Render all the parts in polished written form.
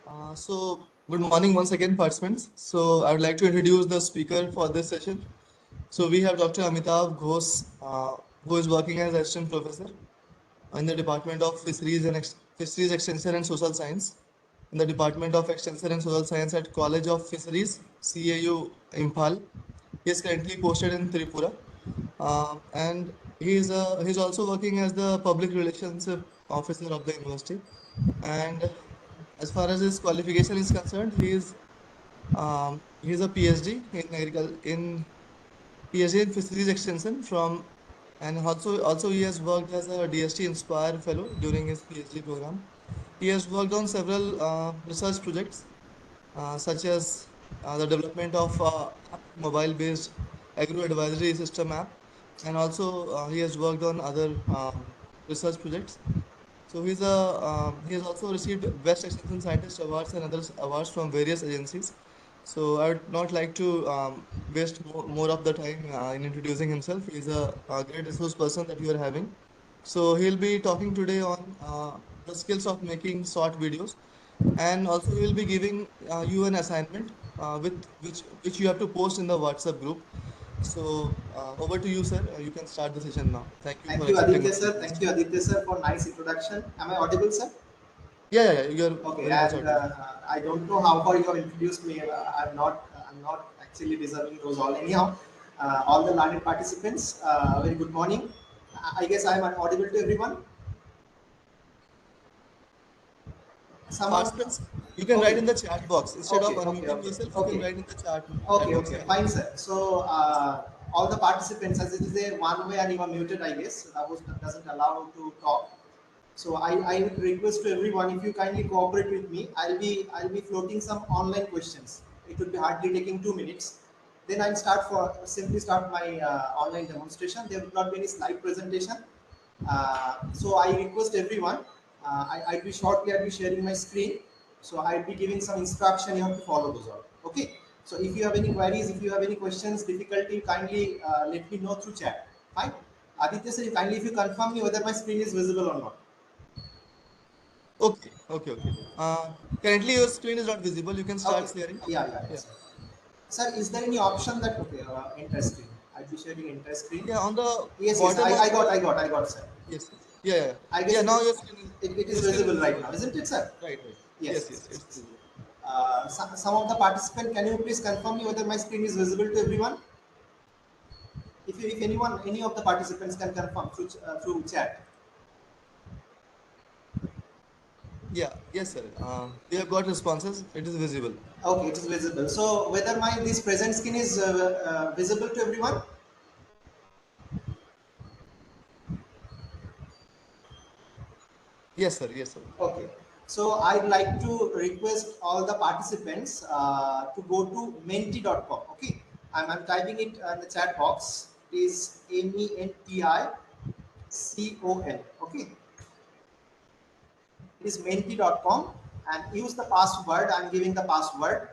Good morning once again, participants. So, I would like to introduce the speaker for this session. So, we have Dr. AmitavaGhosh, who is working as assistant professor in the Department of Fisheries Extension and Social Science, in the Department of Extension and Social Science at College of Fisheries, CAU, Imphal. He is currently posted in Tripura, and he is also working as the public relationship officer of the university. And as far as his qualification is concerned, he is a PhD in PhD in Fisheries Extension from, and also he has worked as a DST Inspire Fellow during his PhD program. He has worked on several research projects such as the development of mobile-based agro-advisory system app, and also he has worked on other research projects. So he has also received Best Extension Scientist awards and other awards from various agencies. So I would not like to waste more of the time in introducing himself. He's a great resource person that you are having. So he'll be talking today on the skills of making short videos, and also he will be giving you an assignment with which you have to post in the WhatsApp group. So over to you, sir. You can start the session now. Thank you Thank for you, accepting Aditya my sir. Thank request. you, Aditya sir, for nice introduction. Am I audible, sir? Yeah. You're Okay, very much and audible. I don't know how far you have introduced me. I'm not actually deserving those all. Anyhow, all the learned participants, very good morning. I guess I'm audible to everyone. Someone. Participants, you can write Okay, in the chat box. Instead of unmuting okay, yourself, you can okay. write in the chat Okay, box. okay, Yeah. fine, sir. So, all the participants, as it is a one way and you are muted, I guess, that was, doesn't allow to talk. So, I would request to everyone, if you kindly cooperate with me, I'll be floating some online questions. It would be hardly taking 2 minutes. Then I'll simply start my online demonstration. There will not be any slide presentation. So I request everyone. I'll be sharing my screen. So I'll be giving some instruction. You have to follow those all. Okay. So if you have any queries, if you have any questions, difficulty, kindly let me know through chat. Fine. Aditya sir, kindly if you confirm me whether my screen is visible or not. Okay. Currently, your screen is not visible. You can start Okay. sharing. Yeah. Yeah. Sir, is there any option that okay? Enter screen. I'll be sharing enter screen. Yeah. On the Yes. bottom of the I got, sir. yes. Yeah. I guess Yeah. Now it is your screen is visible right visible. now, isn't it, sir? Right. Yes. It's Yes. visible. Some of the participants, can you please confirm me whether my screen is visible to everyone? If anyone, any of the participants can confirm through chat. Yeah. Yes, sir. We have got responses. It is visible. Okay, it is visible. So whether my this present screen is visible to everyone? Yes, sir. Okay. So I'd like to request all the participants to go to menti.com. Okay. I'm typing it in the chat box. It is MENTICON. Okay. It is menti.com and use the password. I'm giving the password.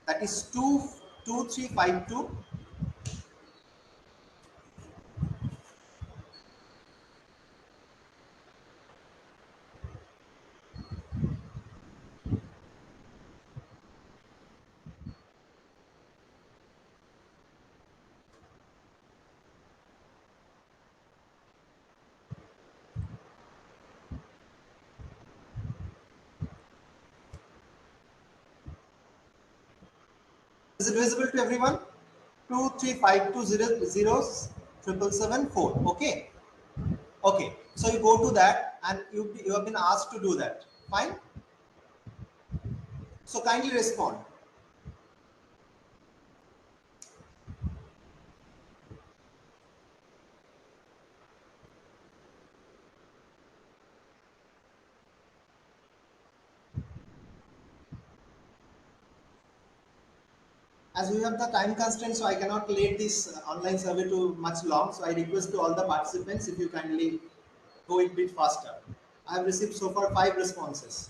That is 22352. Is it visible to everyone? 235200774. Okay. Okay. So you go to that and you have been asked to do that. Fine. So kindly respond. As we have the time constraint, so I cannot let this online survey to much long. So I request to all the participants if you kindly go a bit faster. I have received so far 5 responses.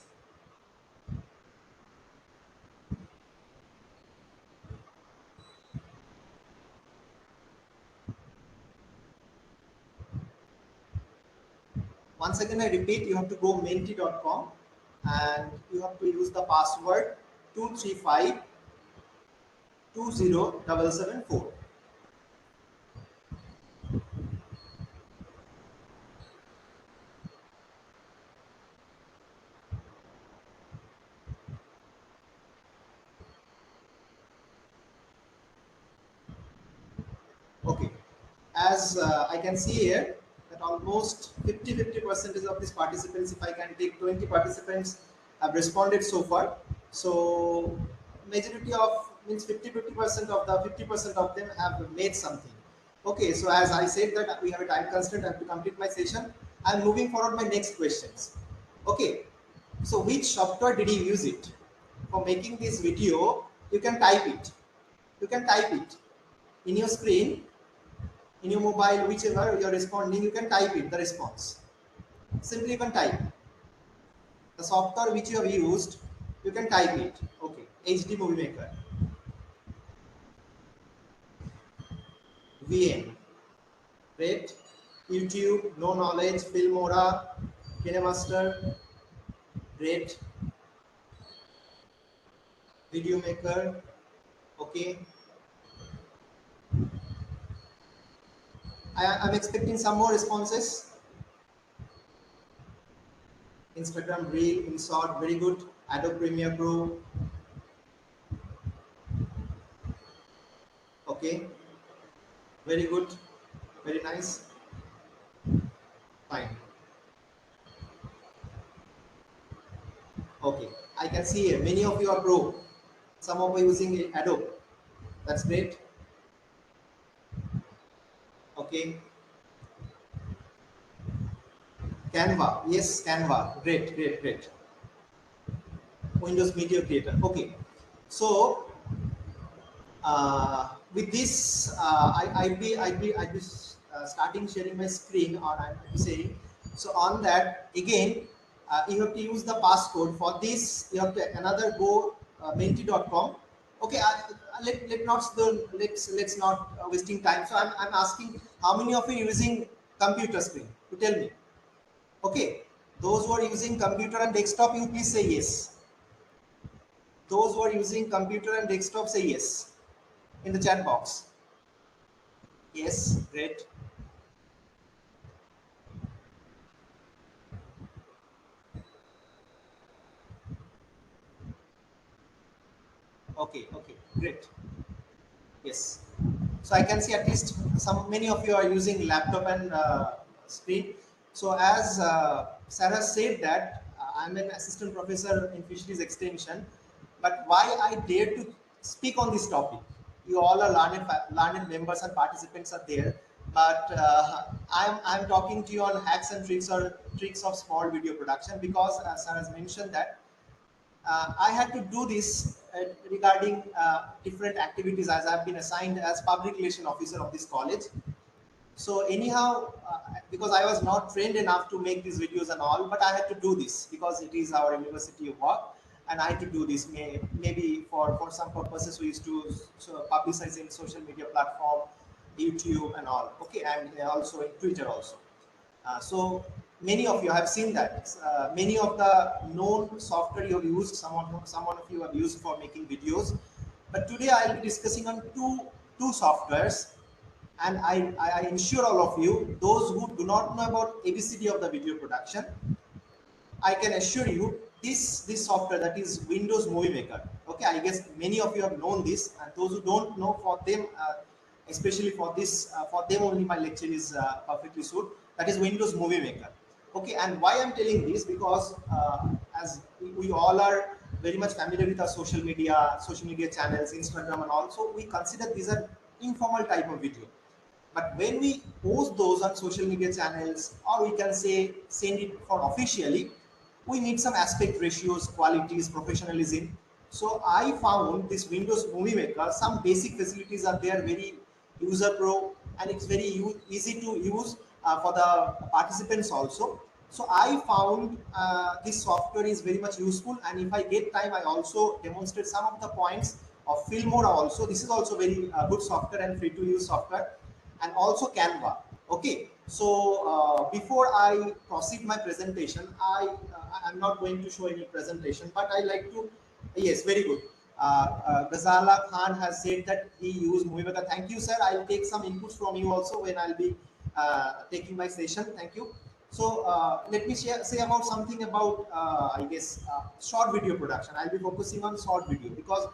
Once again, I repeat, you have to go menti.com and you have to use the password 235 20774. Okay. As I can see here, that almost 50% of these participants, if I can take 20 participants, have responded so far. So majority of means 50% of the 50% of them have made something. Okay, so as I said that we have a time constraint, I have to complete my session. I'm moving forward my next questions. Okay, so which software did you use it for making this video? You can type it. You can type it in your screen, in your mobile, whichever you're responding, you can type it, the response. Simply you can type. The software which you have used, you can type it. Okay. HD Movie Maker. VM. Great. YouTube, No Knowledge, Filmora, KineMaster. Great. Video Maker. Okay. I'm expecting some more responses. Instagram Reel, InShot, very good. Adobe Premiere Pro. Okay. Very good. Very nice. Fine. Okay, I can see here many of you are pro. Some of you using Adobe. That's great. Okay, Canva. Yes, Canva. Great, great, great. Windows Media Creator. Okay, so with this, I'd be starting sharing my screen, or I'd be saying. So on that again, you have to use the passcode for this. You have to another go menti.com. Okay, let's not wasting time. So I'm asking how many of you using computer screen to tell me. Okay, those who are using computer and desktop, you please say yes. Those who are using computer and desktop, say yes in the chat box. Yes, great. Okay, okay, great. Yes. So I can see at least many of you are using laptop and screen. So as Sarah said that I'm an assistant professor in fisheries extension, but why I dare to speak on this topic? You all are learned members and participants are there, but I'm talking to you on hacks and tricks of small video production, because Sarah has mentioned that I had to do this regarding different activities, as I've been assigned as public relation officer of this college. So anyhow, because I was not trained enough to make these videos and all, but I had to do this because it is our university of work, and I had to do this. Maybe for some purposes we used to publicize in social media platform, YouTube and all. Okay, and also in Twitter also. So many of you have seen that. Many of the known software you have used, someone of you have used for making videos. But today I'll be discussing on two softwares, and I ensure all of you, those who do not know about ABCD of the video production, I can assure you this software, that is Windows Movie Maker. Okay, I guess many of you have known this, and those who don't know, for them, especially for them only, my lecture is perfectly suited. That is Windows Movie Maker. Okay, and why I'm telling this, because as we all are very much familiar with our social media channels, Instagram, and also we consider these are informal type of video. But when we post those on social media channels, or we can say send it for officially, we need some aspect ratios, qualities, professionalism. So I found this Windows Movie Maker, some basic facilities are there, very user pro, and it's very easy to use for the participants also. So I found this software is very much useful, and if I get time, I also demonstrate some of the points of Filmora also. This is also very good software and free to use software, and also Canva. Okay, so before I proceed my presentation, I'm not going to show any presentation, but I like to, yes, very good. Ghazala Khan has said that he used movie maker. Thank you, sir. I'll take some inputs from you also when I'll be taking my session. Thank you. So let me say about something about I guess short video production. I'll be focusing on short video because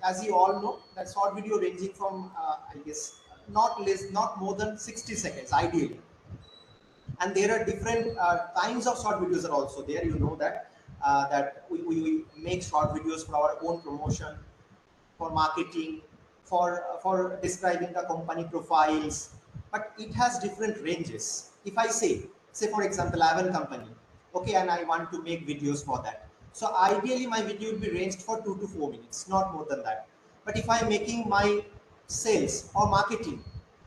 as you all know that short video ranging from I guess not more than 60 seconds ideally, and there are different kinds of short videos are also there, you know that we make short videos for our own promotion, for marketing, for describing the company profiles, but it has different ranges. If I say for example, I have a company, okay, and I want to make videos for that. So ideally, my video would be ranged for 2 to 4 minutes, not more than that. But if I'm making my sales or marketing,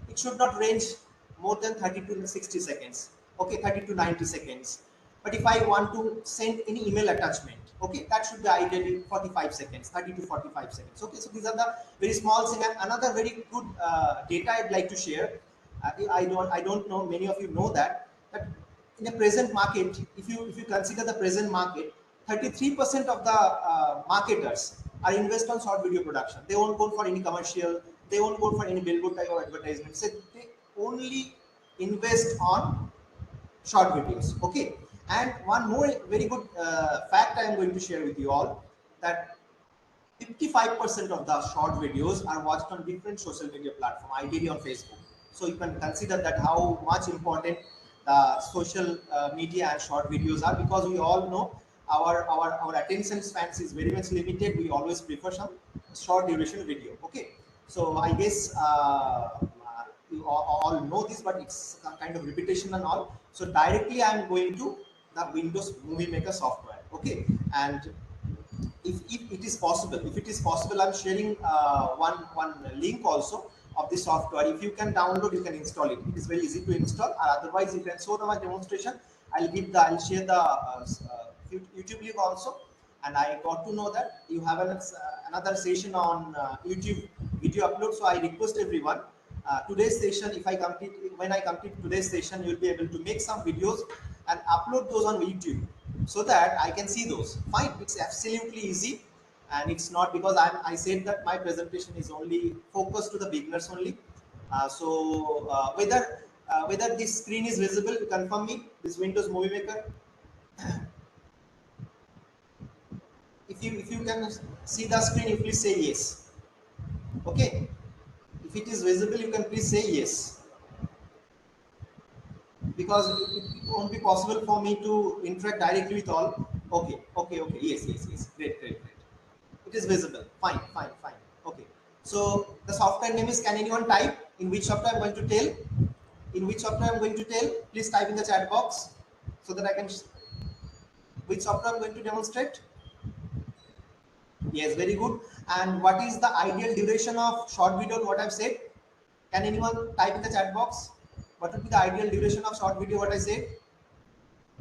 it should not range more than 30 to 60 seconds, okay, 30 to 90 seconds. But if I want to send any email attachment, okay, that should be ideally 45 seconds, 30 to 45 seconds. Okay, so these are the very small thing. And another very good data I'd like to share. I don't know many of you know that in the present market, if you consider the present market, 33% of the marketers are invest on short video production. They won't go for any commercial. They won't go for any billboard type of advertisement. So they only invest on short videos. Okay, and one more very good fact I am going to share with you all, that 55% of the short videos are watched on different social media platform, ideally on Facebook. So you can consider that how much important the social media and short videos are, because we all know our attention spans is very much limited. We always prefer some short duration video. Okay, so I guess you all know this, but it's a kind of repetition and all. So directly I am going to the Windows Movie Maker software. Okay, and if it is possible, I'm sharing one link also of the software. If you can download, you can install it. It is very easy to install. Or otherwise, you can show them a demonstration. I'll share the YouTube link also. And I got to know that you have another session on YouTube video upload. So I request everyone, today's session, if I complete when I complete today's session, you'll be able to make some videos and upload those on YouTube so that I can see those. Fine, it's absolutely easy, and it's not because I said that my presentation is only focused to the beginners only. Whether this screen is visible, confirm me. This Windows Movie Maker. If you can see the screen, you please say yes. Okay. If it is visible, you can please say yes, because it won't be possible for me to interact directly with all. Okay, okay, okay. Yes, yes, yes. Great, great, great. It is visible. Fine, fine, fine. Okay. So the software name is. Can anyone type in which software I'm going to tell? In which software I'm going to tell? Please type in the chat box so that I can. Which software I'm going to demonstrate? Yes, very good. And what is the ideal duration of short video? What I've said? Can anyone type in the chat box? What would be the ideal duration of short video? What I said?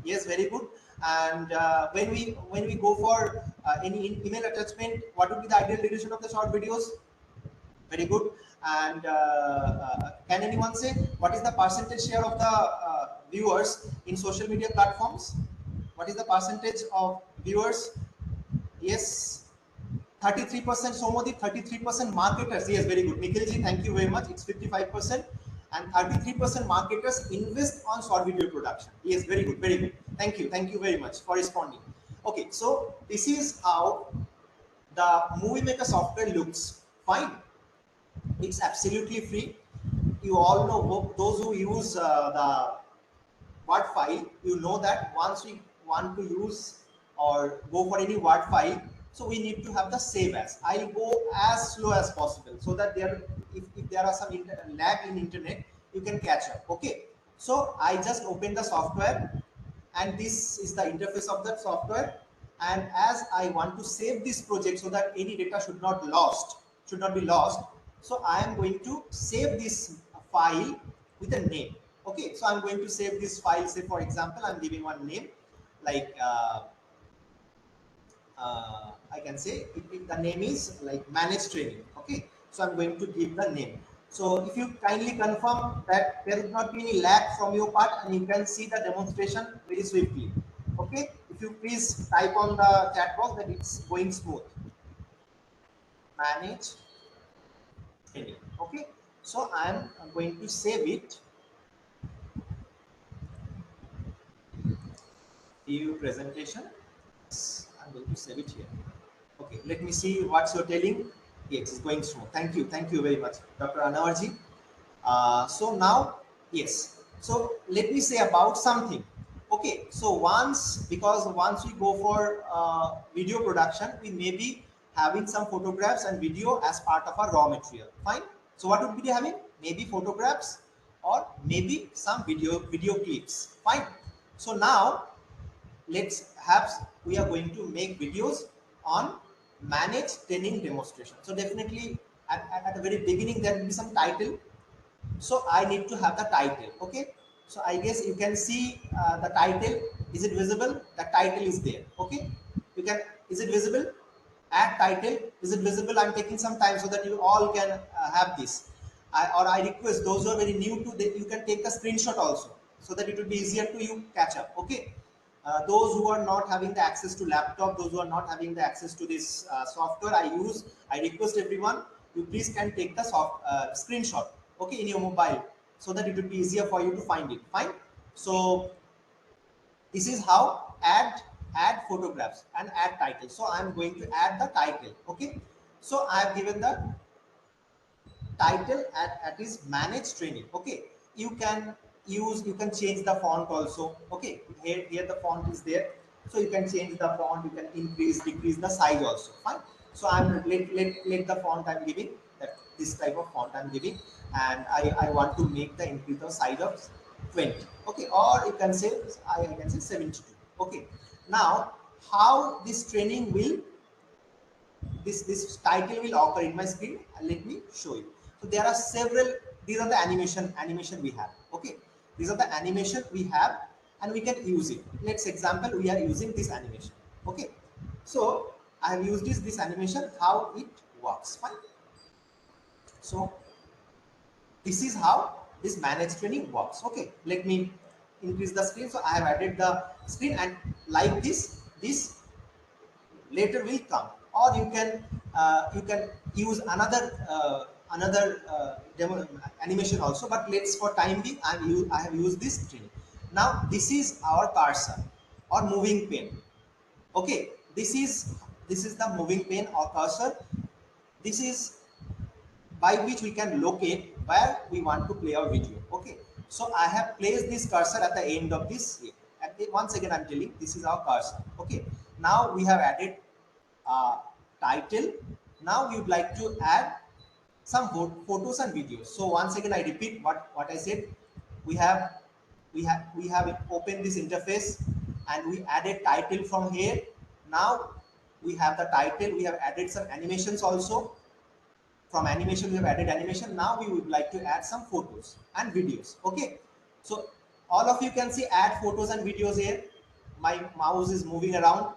Yes, very good. And when we go for any email attachment, what would be the ideal duration of the short videos? Very good. And can anyone say what is the percentage share of the viewers in social media platforms? What is the percentage of viewers? Yes, 33%. Somodi, 33% marketers. Yes, very good. Nikhilji, thank you very much. It's 55%. And 33% marketers invest on short video production. Yes, very good, very good. Thank you. Thank you very much for responding. Okay, so this is how the Movie Maker software looks. Fine. It's absolutely free. You all know, those who use the Word file, you know that once we want to use or go for any Word file, so we need to have the save as. I'll go as slow as possible so that if there are some lag in internet, you can catch up. Okay. So I just open the software, and this is the interface of that software. And as I want to save this project so that any data should not be lost, so I am going to save this file with a name. Okay, so I'm going to save this file. Say for example, I'm giving one name like I can say the name is like manage training. Okay, so I'm going to give the name. So if you kindly confirm that there will not be any lag from your part, and you can see the demonstration very swiftly. Okay, if you please type on the chat box that it's going smooth. Manage training. Okay, so I am going to save it. View presentation. I'm going to save it here. Okay, let me see what you're telling. Yes, it's going smooth. Thank you very much, Dr. Anawarji. So now, yes. So let me say about something. Okay, so once we go for video production, we may be having some photographs and video as part of our raw material. Fine. So what would be having? Maybe photographs or maybe some video clips. Fine. So now let's have, we are going to make videos on managed training demonstration. So definitely at the very beginning there will be some title, so I need to have the title. Okay, so I guess you can see the title. Is it visible? The title is there. Okay, you can, is it visible? Add title. Is it visible? I'm taking some time so that you all can have this. I request those who are very new to that, you can take a screenshot also so that it will be easier to you catch up. Okay, those who are not having the access to laptop, those who are not having the access to this software I request everyone, you please can take the screenshot, okay, in your mobile, so that it will be easier for you to find it. Fine. So this is how add photographs and add title. So I'm going to add the title. Okay, so I have given the title at is managed training. Okay, you can you can change the font also. Okay, here the font is there, so you can change the font, you can increase decrease the size also. Fine. So I'm let the font I'm giving, that this type of font I'm giving, and I want to make the increase the size of 20. Okay, or you can say I can say 72. Okay, now how this training will, this title will occur in my screen, and let me show you. So there are several, these are the animation we have. Okay, these are the animation we have, and we can use it. Let's example, we are using this animation. Okay, so I have used this animation, how it works. Fine. So this is how this managed training works. Okay, let me increase the screen. So I have added the screen, and like this later will come, or you can use another demo animation also, but let's for time being I have used this training. Now this is our cursor or moving pen. Okay, this is the moving pen or cursor. This is by which we can locate where we want to play our video. Okay, so I have placed this cursor at the end of this. Once again I'm telling, this is our cursor. Okay, now we have added title. Now we would like to add some photos and videos. So once again I repeat what I said. We have opened this interface, and we added title from here. Now we have the title, we have added some animations also. From animation we have added animation. Now we would like to add some photos and videos. Okay, so all of you can see add photos and videos here. My mouse is moving around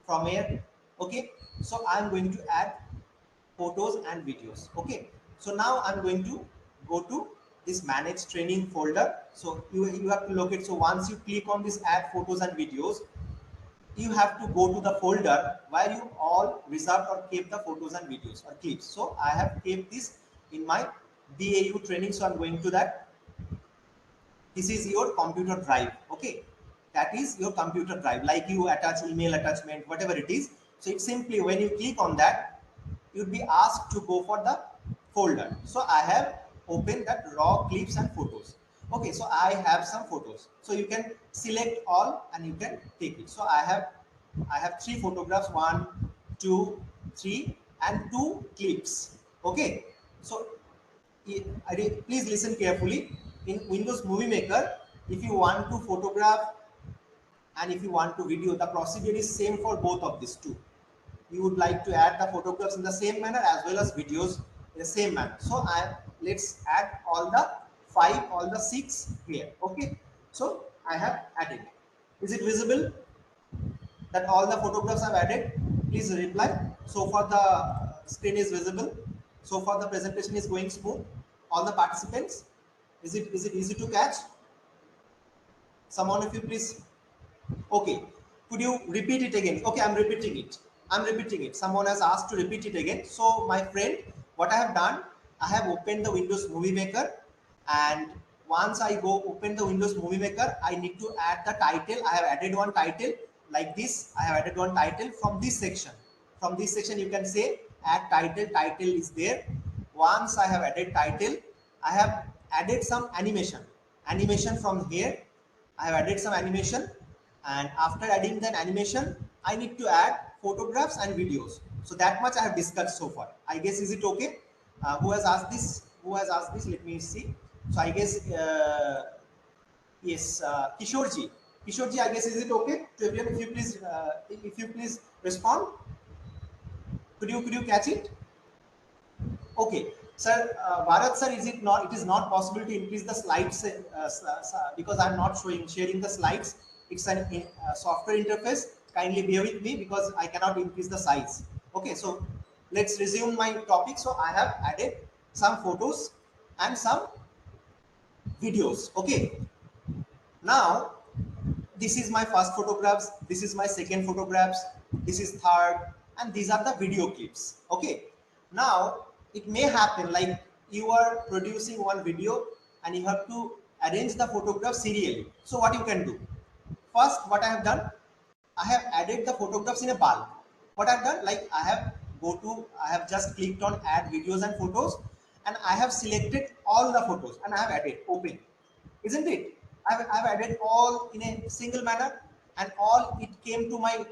from here. Okay, so I'm going to add photos and videos. Okay, so now I'm going to go to this manage training folder. So you have to locate. So once you click on this add photos and videos, you have to go to the folder where you all reserved or kept the photos and videos or clips. So I have kept this in my BAU training. So I'm going to that. This is your computer drive. Okay, that is your computer drive, like you attach email attachment, whatever it is. So it's simply when you click on that, you'd be asked to go for the folder. So I have opened that raw clips and photos. Okay, so I have some photos, so you can select all and you can take it. So I have 3 photographs, 1, 2, 3, and 2 clips. Okay, so please listen carefully. In Windows Movie Maker, if you want to photograph and if you want to video, the procedure is same for both of these two. You would like to add the photographs in the same manner as well as videos in the same manner. So let's add all the 5, all the 6 here. Okay, so I have added. Is it visible that all the photographs I've added? Please reply. So far the screen is visible. So far the presentation is going smooth. All the participants, is it easy to catch? Someone of you please. Okay. Could you repeat it again? Okay, I'm repeating it. I'm repeating it. Someone has asked to repeat it again. So, my friend, what I have done, I have opened the Windows Movie Maker, and once I go open the Windows Movie Maker, I need to add the title. I have added one title like this. I have added one title from this section. From this section, you can say add title. Title is there. Once I have added title, I have added some animation. Animation from here. I have added some animation, and after adding the animation, I need to add photographs and videos. So that much I have discussed so far. I guess, is it okay? Who has asked this? Who has asked this? Let me see. So I guess yes, Kishorji. Kishorji, I guess, is it okay to everyone? If you please respond. Could you catch it? Okay, sir, Bharat sir, is it not? It is not possible to increase the slides because I'm not sharing the slides. It's an software interface. Kindly bear with me because I cannot increase the size. Okay, so let's resume my topic. So I have added some photos and some videos. Okay, now this is my first photographs, this is my second photographs, this is third, and these are the video clips. Okay, now it may happen like you are producing one video and you have to arrange the photographs serially. So what you can do, first what I have done, I have added the photographs in a bulk. What I've done, like I have just clicked on add videos and photos, and I have selected all the photos and I have added open, isn't it? I've added all in a single manner, and all it came to my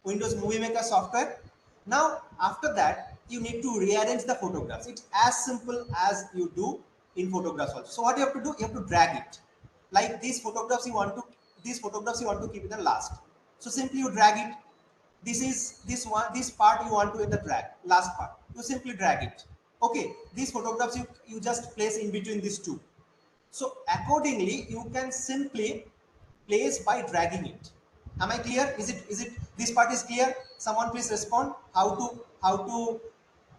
Windows Movie Maker software. Now, after that, you need to rearrange the photographs. It's as simple as you do in photographs also. So what you have to do, you have to drag it. Like these photographs you want to keep in the last. So simply you drag it. This part you want to in the drag, last part. You simply drag it. Okay, these photographs you just place in between these two. So accordingly, you can simply place by dragging it. Am I clear? Is it this part is clear? Someone please respond. How to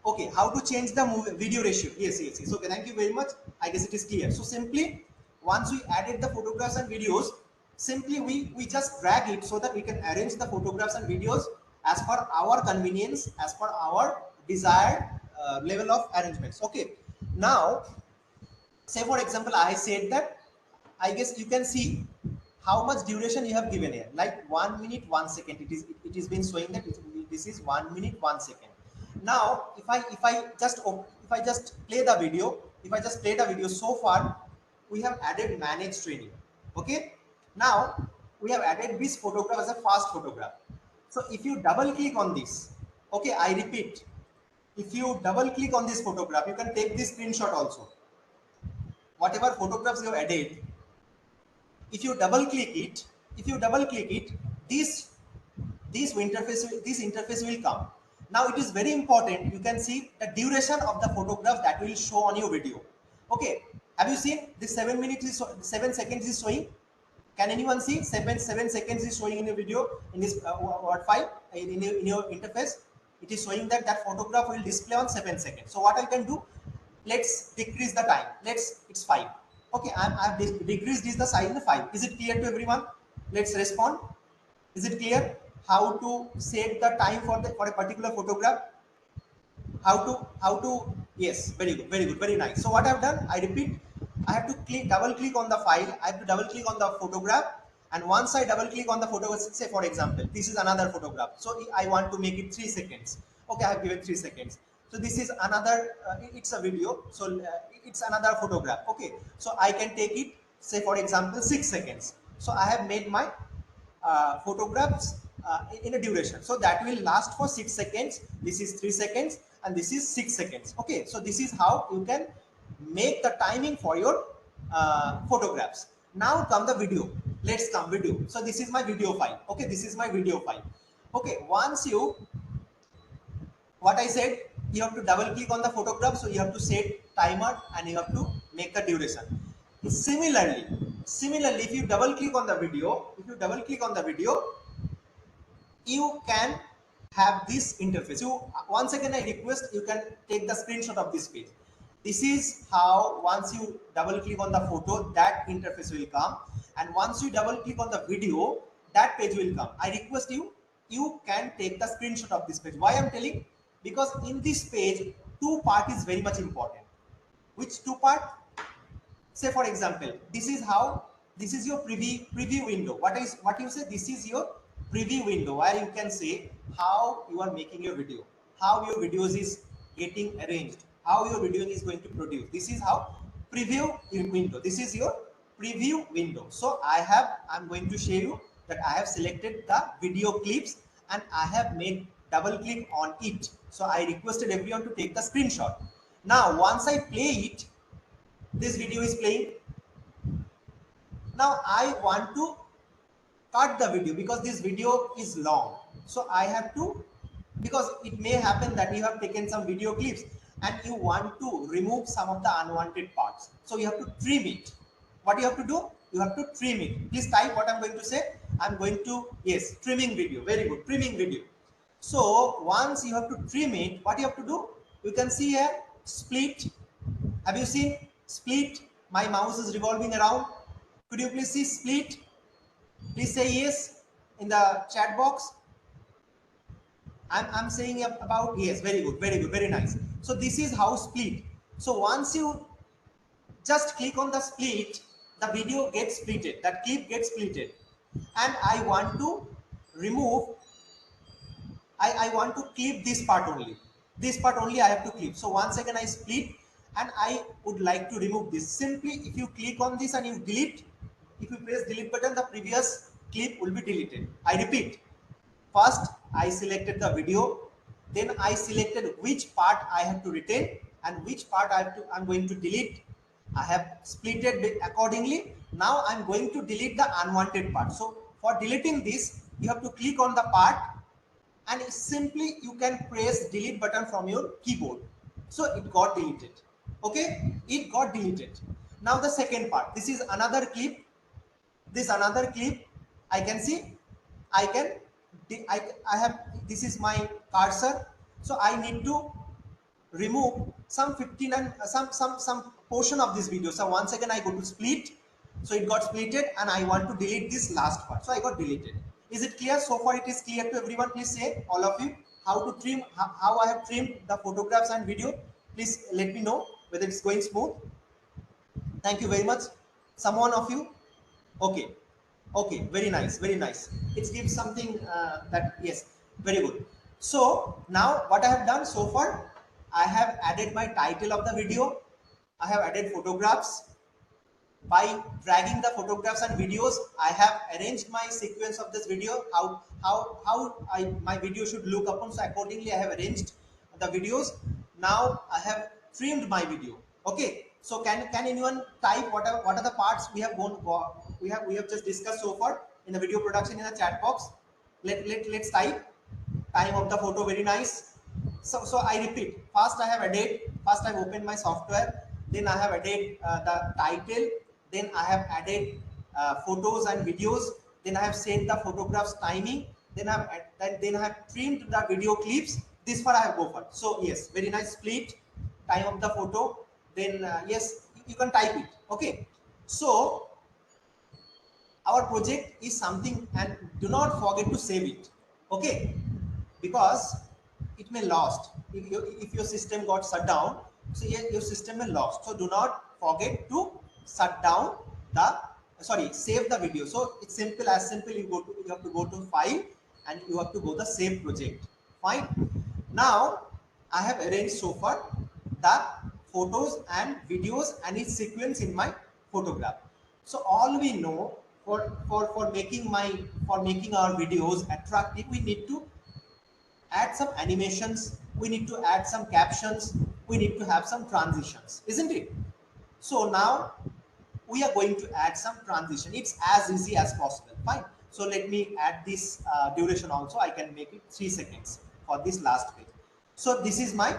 okay, how to change the video ratio? Yes. Okay, thank you very much. I guess it is clear. So simply once we added the photographs and videos, simply we just drag it so that we can arrange the photographs and videos as per our convenience, as per our desired level of arrangements. Okay, now say for example I said that, I guess you can see how much duration you have given here, like 1 minute 1 second. It is been showing that this is 1 minute 1 second. Now if I just play the video, so far we have added manage training. Okay, now we have added this photograph as a fast photograph. So if you double click on this, okay, I repeat, if you double click on this photograph, you can take this screenshot also. Whatever photographs you have added, if you double click it, this interface will come. Now it is very important, you can see the duration of the photograph that will show on your video. Okay, have you seen this 7 minutes is 7 seconds is showing? Can anyone see 7 seconds is showing in your video in this what file in your interface? It is showing that photograph will display on 7 seconds. So what I can do, let's decrease the time. It's 5. Okay, I've decreased this the size in the 5. Is it clear to everyone? Let's respond. Is it clear how to set the time for a particular photograph? How to Yes, very good, very nice. So what I've done, I repeat, I have to double click on the file, I have to double click on the photograph, and once I double click on the photograph, say for example this is another photograph, so I want to make it 3 seconds. Okay, I have given 3 seconds. So this is another it's a video, so it's another photograph. Okay, so I can take it, say for example 6 seconds. So I have made my photographs in a duration, so that will last for 6 seconds. This is 3 seconds and this is 6 seconds. Okay, so this is how you can make the timing for your photographs. Now come the video. Let's come video. So this is my video file. Okay, this is my video file. Okay, once you, what I said, you have to double click on the photograph, so you have to set timer and you have to make the duration. Similarly, if you double click on the video, you can have this interface. You once again I request you can take the screenshot of this page. This is how once you double click on the photo, that interface will come, and once you double click on the video, that page will come. I request you can take the screenshot of this page. Why I'm telling? Because in this page, two part is very much important. Which two part? Say for example, this is your preview window. What you say? This is your preview window where you can say how you are making your video, how your videos is getting arranged, how your video is going to produce. This is how preview window. This is your preview window. So I'm going to show you that I have selected the video clips and I have made double click on it. So I requested everyone to take the screenshot. Now once I play it, this video is playing. Now I want to cut the video because this video is long. So I have to, because it may happen that you have taken some video clips and you want to remove some of the unwanted parts. So you have to trim it. What you have to do? You have to trim it. Please type what I'm going to say. I'm going to, yes, trimming video. Very good, trimming video. So once you have to trim it, what you have to do? You can see here, split. Have you seen split? My mouse is revolving around. Could you please see split? Please say yes in the chat box. I'm saying about yes. Very good, very good, very nice. So this is how split. So once you just click on the split, the video gets splitted. That clip gets splitted, and I want to remove. I want to clip this part only. This part only I have to clip. So once again I split and I would like to remove this. Simply if you click on this and you delete, if you press delete button, the previous clip will be deleted. I repeat, first I selected the video, then I selected which part I have to retain and which part I'm going to delete. I have splitted it accordingly. Now I'm going to delete the unwanted part. So for deleting this, you have to click on the part and simply you can press delete button from your keyboard. So it got deleted. Okay, it got deleted. Now the second part, this is another clip. This another clip. I can see, I have, this is my cursor. So I need to remove some 15 and some portion of this video. So once again I go to split. So it got splitted and I want to delete this last part. So I got deleted. Is it clear? So far it is clear to everyone. Please say, all of you, how to trim, how I have trimmed the photographs and video. Please let me know whether it's going smooth. Thank you very much. Some one of you. Okay. Okay. Very nice. Very nice. It gives something that, yes, very good. So now what I have done so far, I have added my title of the video. I have added photographs. By dragging the photographs and videos, I have arranged my sequence of this video, my video should look upon. So accordingly I have arranged the videos. Now I have trimmed my video. Okay, so can anyone type what are the parts we have we have just discussed so far in the video production in the chat box? Let's type. Time of the photo, very nice. So I repeat, first I've opened my software, then I have added the title, then I have added photos and videos, then I have set the photographs timing, then I have trimmed the video clips. This far I have go for. So yes, very nice. Split, time of the photo, then yes, you can type it. Okay, so our project is something, and do not forget to save it. Okay, because it may lost if your system got shut down. So your system may lost. So do not forget to shut down the save the video. So it's simple, as simple. You have to go to file and you have to go the save project. Fine. Now I have arranged so far the photos and videos and its sequence in my photograph. So all we know, for making our videos attractive, we need to add some animations, we need to add some captions, we need to have some transitions, isn't it? So now we are going to add some transition. It's as easy as possible. Fine. So let me add this duration also. I can make it 3 seconds for this last page. So this is my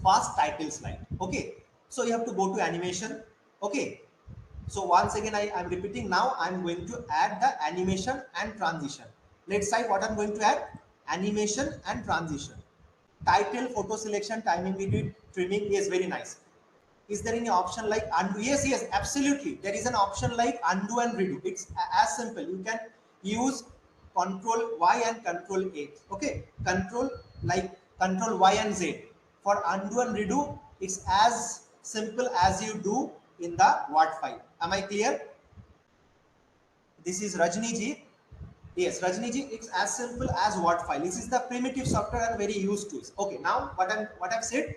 first title slide. Okay, so you have to go to animation. Okay, so once again I'm repeating. Now I'm going to add the animation and transition. Let's type what I'm going to add. animation and transition. Title, photo selection, timing, video, trimming is very nice. Is there any option like undo? Yes, yes, absolutely. There is an option like undo and redo. It's as simple. You can use Control Y and Control A. Okay, Control Y and Z. For undo and redo, it's as simple as you do in the Word file. Am I clear? This is Rajni ji. Yes, Rajni ji, it's as simple as Word file. This is the primitive software and very used to it. Okay, now what I've said,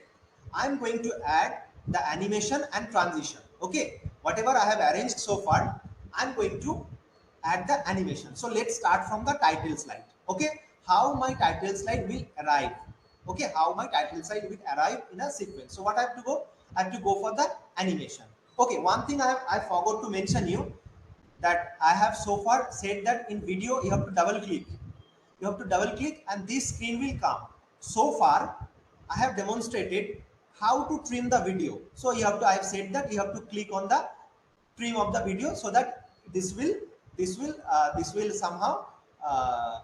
I'm going to add the animation and transition. Okay, whatever I have arranged so far, I'm going to add the animation. So let's start from the title slide. Okay, how my title slide will arrive. Okay, how my title slide will arrive in a sequence. So what I have to go? I have to go for the animation. Okay, one thing I forgot to mention you, that I have so far said that in video you have to double click. You have to double click and this screen will come. So far I have demonstrated how to trim the video. So I have said that you have to click on the trim of the video, so that this will somehow uh,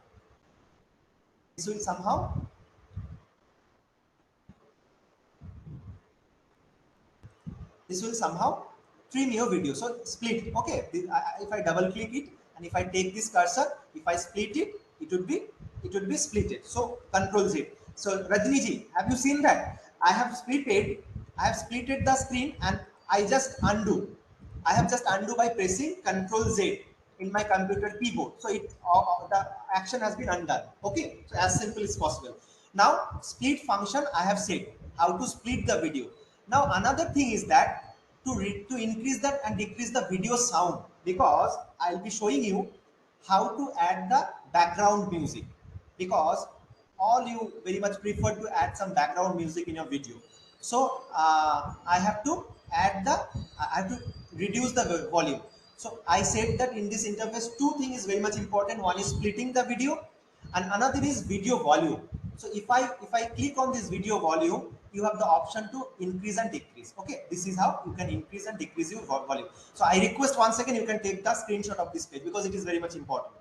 this will somehow this will somehow trim your video. So split. Okay, if I double click it and if I take this cursor, if I split it, it would be splitted. So Control Z. So Rajni ji, have you seen that? I have splitted the screen and I just undo. I have just undo by pressing Control Z in my computer keyboard. So the action has been undone. Okay, so as simple as possible. Now split function I have said how to split the video. Now another thing is that to increase that and decrease the video sound, because I'll be showing you how to add the background music, because all you very much prefer to add some background music in your video. So I have to I have to reduce the volume. So I said that in this interface, two things is very much important. One is splitting the video, and another is video volume. So if I click on this video volume, you have the option to increase and decrease. Okay, this is how you can increase and decrease your volume. So I request once again you can take the screenshot of this page, because it is very much important.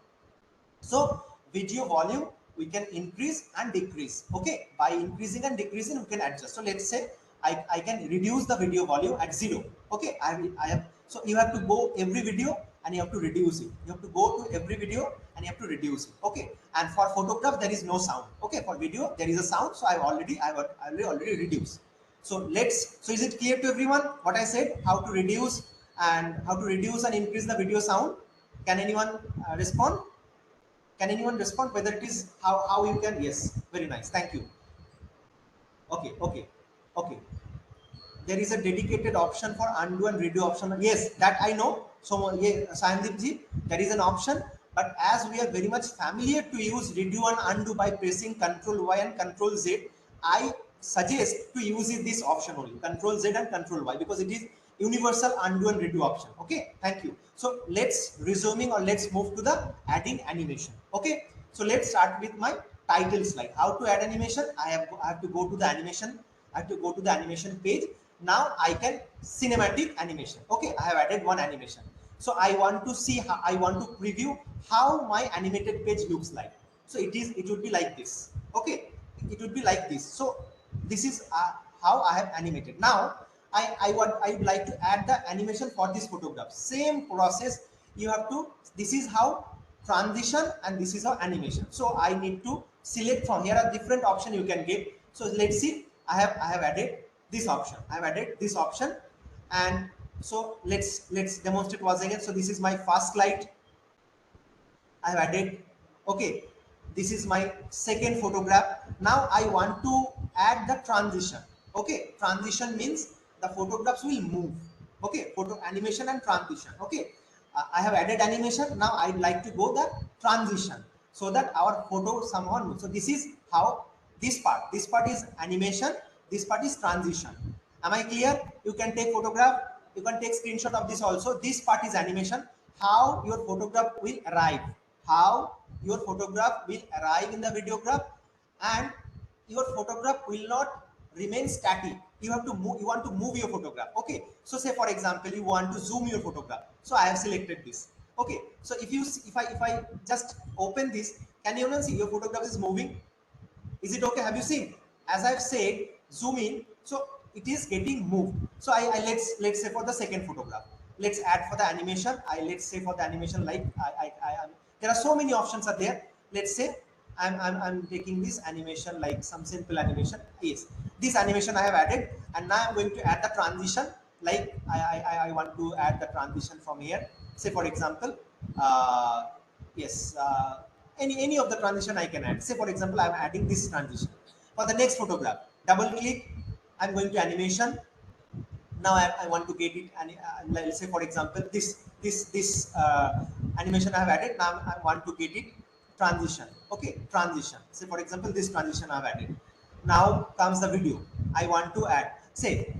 So video volume we can increase and decrease. Okay, by increasing and decreasing we can adjust. So let's say I can reduce the video volume at 0. Okay, I have, so you have to go every video and you have to reduce it. You have to go to every video and you have to reduce it. Okay, and for photograph there is no sound. Okay, for video there is a sound, so I've already reduced. So so is it clear to everyone what I said, how to reduce and increase the video sound? Can anyone respond? Can anyone respond whether it is how you can? Yes, very nice, thank you. Okay, okay, okay. There is a dedicated option for undo and redo option. Yes, that I know. So yeah, Sandeep ji, there is an option, but as we are very much familiar to use redo and undo by pressing Control Y and Control Z, I suggest to use this option only, Control Z and Control Y, because it is universal undo and redo option. Okay, thank you. So let's resuming, or let's move to the adding animation. Okay, so let's start with my title slide. How to add animation? I have to go to the animation. I have to go to the animation page. Now I can cinematic animation. Okay, I have added one animation. So I want to see how, I want to preview how my animated page looks like. So it would be like this. Okay, it would be like this. So this is how I have animated. Now I would like to add the animation for this photograph. Same process. You have to. This is how transition and this is how animation. So I need to select from here. Are different option you can get. So let's see. I have added this option. I have added this option, and so let's demonstrate once again. So this is my first slide. I have added. Okay, this is my second photograph. Now I want to add the transition. Okay, transition means the photographs will move. Okay, photo animation and transition. Okay, I have added animation. Now I'd like to go the transition, so that our photo somehow moves. So this is how this part is animation, this part is transition. Am I clear? You can take photograph, you can take screenshot of this also. This part is animation, how your photograph will arrive, how your photograph will arrive in the videograph, and your photograph will not remain static. You have to move, you want to move your photograph. Okay, so say for example you want to zoom your photograph. So I have selected this. Okay, so if I just open this, Can anyone see your photograph is moving? Is it okay? Have you seen? As I've said, zoom in, so it is getting moved. So I let's say for the second photograph, let's add for the animation. Let's say for the animation, like there are so many options are there. Let's say I'm taking this animation, like some simple animation. Yes, this animation I have added, and now I'm going to add the transition. Like I want to add the transition from here. Say for example, yes, any of the transition I can add. Say for example, I'm adding this transition for the next photograph. Double click, I'm going to animation. Now I want to get it, and let's say for example, this animation I have added. Now I want to get it transition. Okay, transition. Say for example, this transition I have added. Now comes the video. I want to add. Say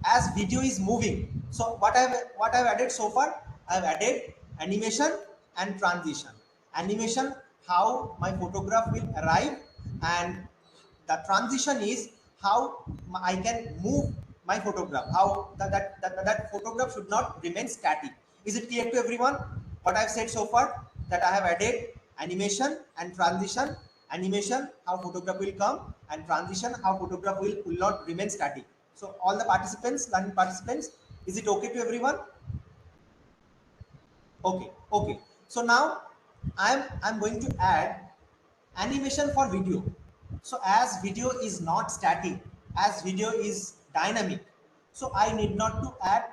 as video is moving. So what I've added so far, I've added animation and transition. Animation, how my photograph will arrive, and the transition is how I can move my photograph, how that photograph should not remain static. Is it clear to everyone what I've said so far? That I have added animation and transition. Animation, how photograph will come, and transition, how photograph will not remain static. So all the participants, learning participants, is it okay to everyone? Okay, okay. So now I'm going to add animation for video. So as video is not static, as video is dynamic, so I need not to add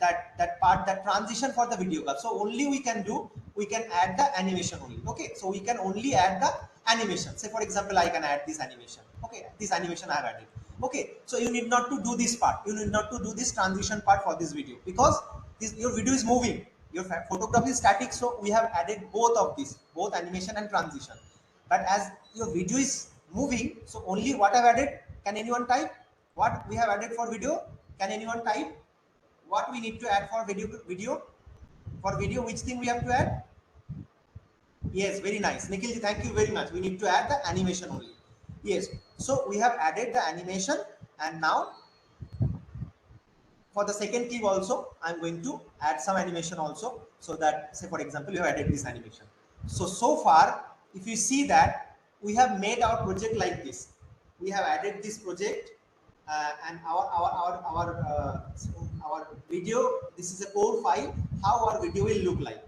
that part, that transition for the video club. So only we can do, we can add the animation only. Okay, so we can only add the animation. Say for example, I can add this animation. Okay, this animation I have added. Okay, so you need not to do this part, you need not to do this transition part for this video, because your video is moving, your photograph is static. So we have added both of these, both animation and transition. But as your video is moving, so only what I've added, can anyone type what we have added for video? Can anyone type what we need to add for video, which thing we have to add? Yes, very nice, Nikhilji, thank you very much. We need to add the animation only. Yes, so we have added the animation, and now for the second clip also I'm going to add some animation also. So that, say for example, you have added this animation. So far, if you see that we have made our project like this, we have added this project, and our video, this is a core file, how our video will look like.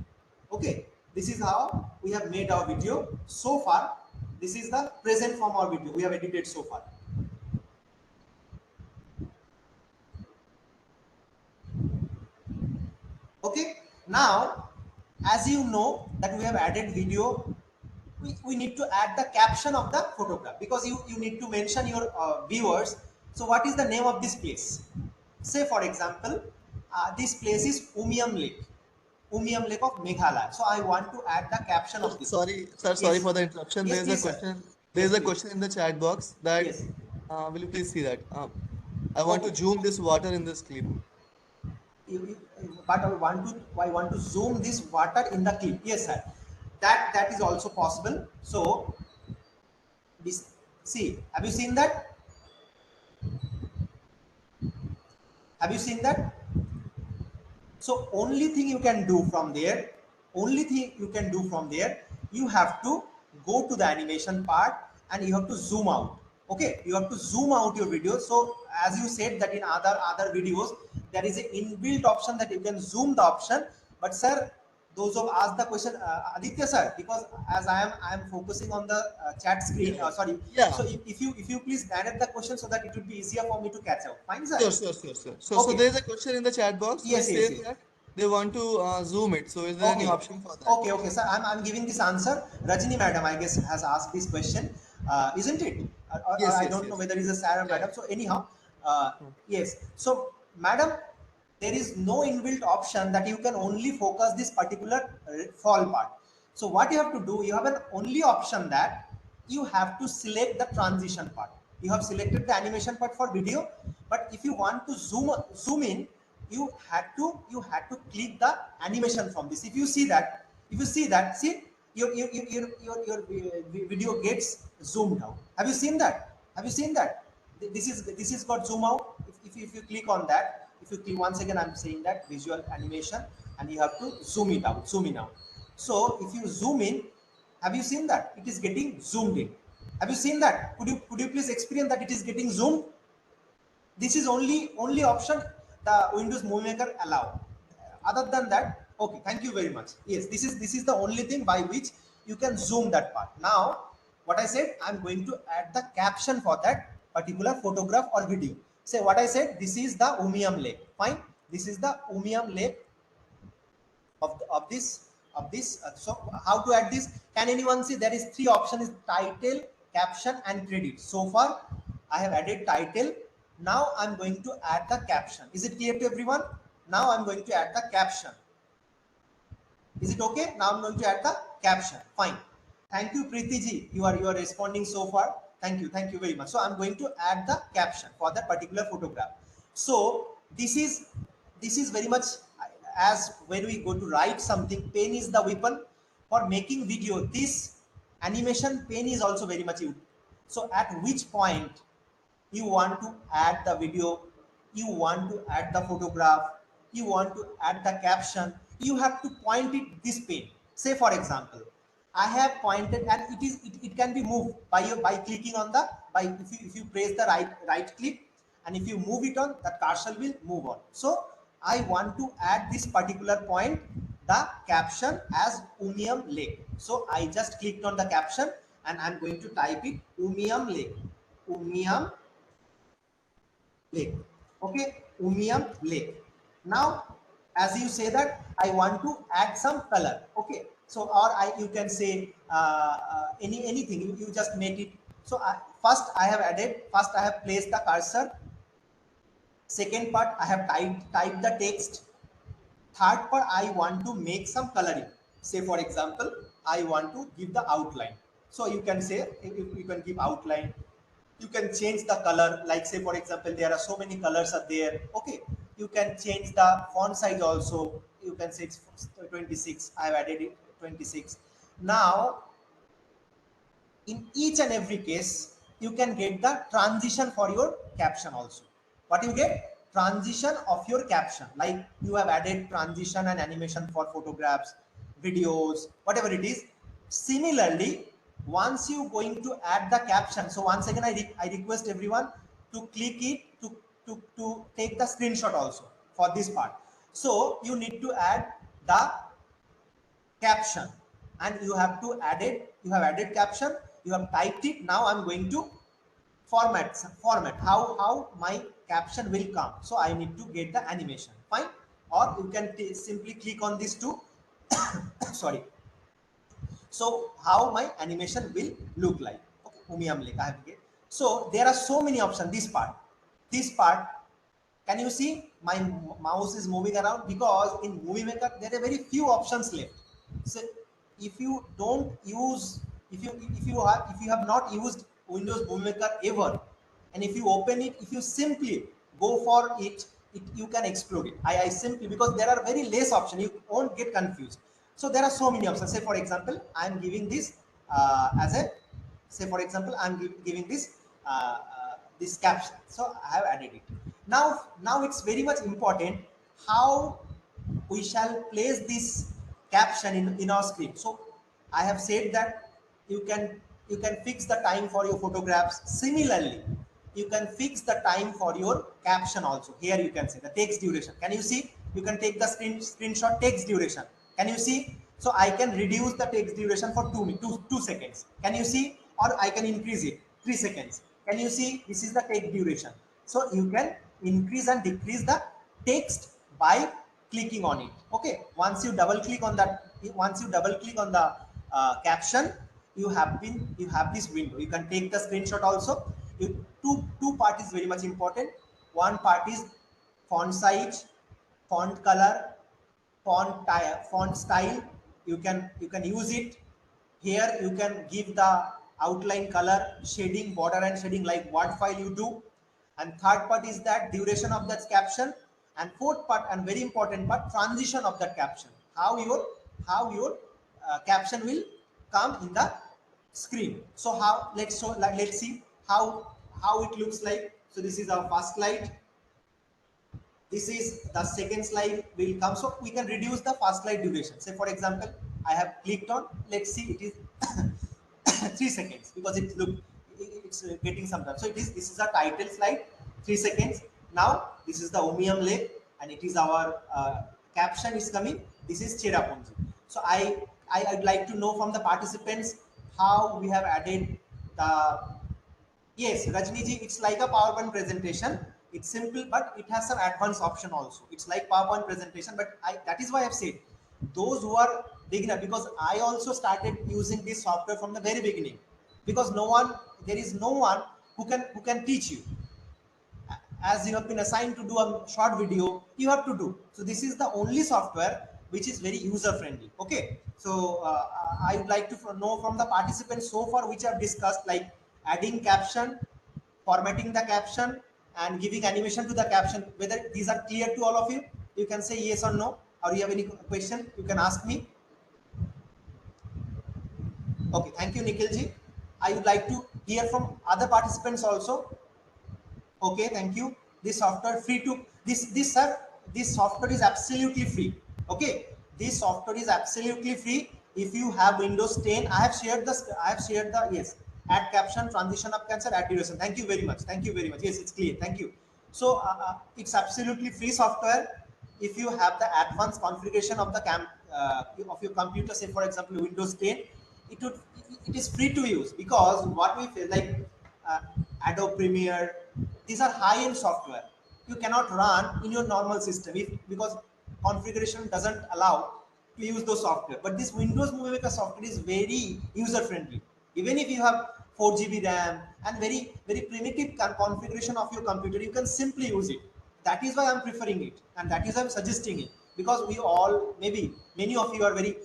Okay, this is how we have made our video so far. This is the present form of our video we have edited so far. Okay, now as you know that we have added video, we need to add the caption of the photograph, because you need to mention your viewers. So what is the name of this place? Say for example, this place is Umiam Lake of Meghalaya. So I want to add the caption of this. Sorry, sir, sorry Yes, for the interruption. yes, There is a please, sir. question. There Yes, is a please. question in the chat box that Yes. will you please see that? I want to Okay. zoom this water in this clip. But I want to zoom this water in the clip. Yes, sir. That is also possible. So this, see, have you seen that? Have you seen that? So only thing you can do from there, only thing you can do from there, you have to go to the animation part and you have to zoom out. Okay, you have to zoom out your video. So as you said that in other videos, there is an inbuilt option that you can zoom the option. But sir, those who asked the question, Aditya sir, because as I am focusing on the chat screen. Yeah, Sorry. yeah. So if you please direct the question so that it would be easier for me to catch up. Fine, sir. Sure, sure, sure, sure. So Okay. there is a question in the chat box which Yes, yes, says yes. that they want to zoom it. So is there any Okay, option for that? okay, sir. I'm giving this answer. Rajini madam, I guess, has asked this question, isn't it? Or Yes, I yes, don't know yes. whether it's a sir or Yeah, madam. yeah. So anyhow, yes. So madam, there is no inbuilt option that you can only focus this particular fall part. So what you have to do, you have an only option that you have to select the transition part. You have selected the animation part for video, but if you want to zoom in, you had to click the animation from this. If you see that, see, your video gets zoomed out. Have you seen that? Have you seen that? This is got zoom out. If you click on that, if you click once again, I'm saying that visual animation, and you have to zoom it out, zoom in out. So if you zoom in, Have you seen that it is getting zoomed in? Have you seen that? Could you please experience that it is getting zoomed? This is only option the Windows Movie Maker allow. Other than that, okay, thank you very much. Yes, this is the only thing by which you can zoom that part. Now what I said, I'm going to add the caption for that particular photograph or video. Say what I said, this is the Umium lake. Fine, this is the Umium lake of this. So how to add this? Can anyone see there is three options: title, caption and credit. So far I have added title. Now I'm going to add the caption. Is it clear to everyone? Now I'm going to add the caption. Is it okay? Now I'm going to add the caption. Fine, thank you Preeti ji, you are responding so far. Thank you very much. So I'm going to add the caption for that particular photograph. So this is very much as when we go to write something, pen is the weapon. For making video, this animation pen is also very much used. So at which point you want to add the video, you want to add the photograph, you want to add the caption, you have to point it this pen. Say for example, I have pointed, and it can be moved by clicking on the, by if you press the right click, and if you move it on, that cursor will move on. So I want to add this particular point, the caption, as Umium lake. So I just clicked on the caption and I'm going to type it, Umium lake. Umium lake. Okay, Umium lake. Now as you say that I want to add some color. Okay, so or you can say anything, you just make it. So first I have placed the cursor. Second part, I have typed the text. Third part, I want to make some coloring. Say for example, I want to give the outline. So you can say, if you can give outline, you can change the color. Like say for example, there are so many colors are there. Okay, you can change the font size also. You can say it's 26. I've added it 26. Now in each and every case, you can get the transition for your caption also. What you get? Transition of your caption. Like you have added transition and animation for photographs, videos, whatever it is. Similarly, once you going to add the caption, so once again I request everyone to click it, to take the screenshot also for this part. So you need to add the caption, and you have to add it. You have added caption, you have typed it. Now I'm going to format how my caption will come. So I need to get the animation. Fine, or you can simply click on this too. Sorry. So how my animation will look like. Okay, Umiam link I have to get. So there are so many options. This part, can you see my mouse is moving around? Because in Movie Maker there are very few options left. So if you don't use, if you have not used Windows Movie Maker ever, and if you open it, if you simply go for it, you can explode it. I simply, because there are very less options, you won't get confused. So there are so many options. Say for example, I'm giving this as a, say for example, I'm giving this this caption. So I have added it. Now it's very much important how we shall place this caption in our script. So I have said that you can fix the time for your photographs. Similarly, you can fix the time for your caption also. Here you can say the text duration. Can you see? You can take the screenshot text duration. Can you see? So I can reduce the text duration for 2 seconds. Can you see? Or I can increase it 3 seconds. Can you see? This is the text duration. So you can increase and decrease the text by clicking on it. Okay, once you double click on the caption, you have this window. You can take the screenshot also. Two part is very much important. One part is font size, font color, font style. You can use it. Here you can give the outline, color, shading, border and shading, like what file you do. And third part is that duration of that caption. And fourth part, and very important part, transition of that caption. How your caption will come in the screen. So let's see how it looks like. So this is our first slide. This is the second slide will come. So we can reduce the first slide duration. Say for example, I have clicked on. Let's see, it is 3 seconds because it's getting some time. So this is a title slide, 3 seconds. Now this is the Omium Lake, and it is our caption is coming. This is Cherapunji. So I'd like to know from the participants how we have added the. Yes, Rajniji, it's like a PowerPoint presentation. It's simple, but it has some advanced option also. It's like PowerPoint presentation, but that is why I've said those who are beginner, because I also started using this software from the very beginning, because there is no one who can teach you. As you have been assigned to do a short video, you have to do. So this is the only software which is very user friendly. Okay, so I would like to know from the participants so far which have discussed, like adding caption, formatting the caption, and giving animation to the caption, whether these are clear to all of you. You can say yes or no, or you have any question, you can ask me. Okay, thank you, Nikhil ji. I would like to hear from other participants also. Okay, thank you. This software free to this sir. This software is absolutely free. Okay, this software is absolutely free. If you have Windows 10, I have shared the yes. Add caption, transition up cancel, add duration. Thank you very much. Thank you very much. Yes, it's clear. Thank you. So it's absolutely free software. If you have the advanced configuration of the of your computer, say for example Windows 10, it would it is free to use, because what we feel like uh, Adobe Premiere, these are high-end software. You cannot run in your normal system because configuration doesn't allow to use those software. But this Windows Movie Maker software is very user-friendly. Even if you have 4 GB RAM and very primitive configuration of your computer, you can simply use it. That is why I'm preferring it, and that is why I'm suggesting it, because we all, maybe many of you are very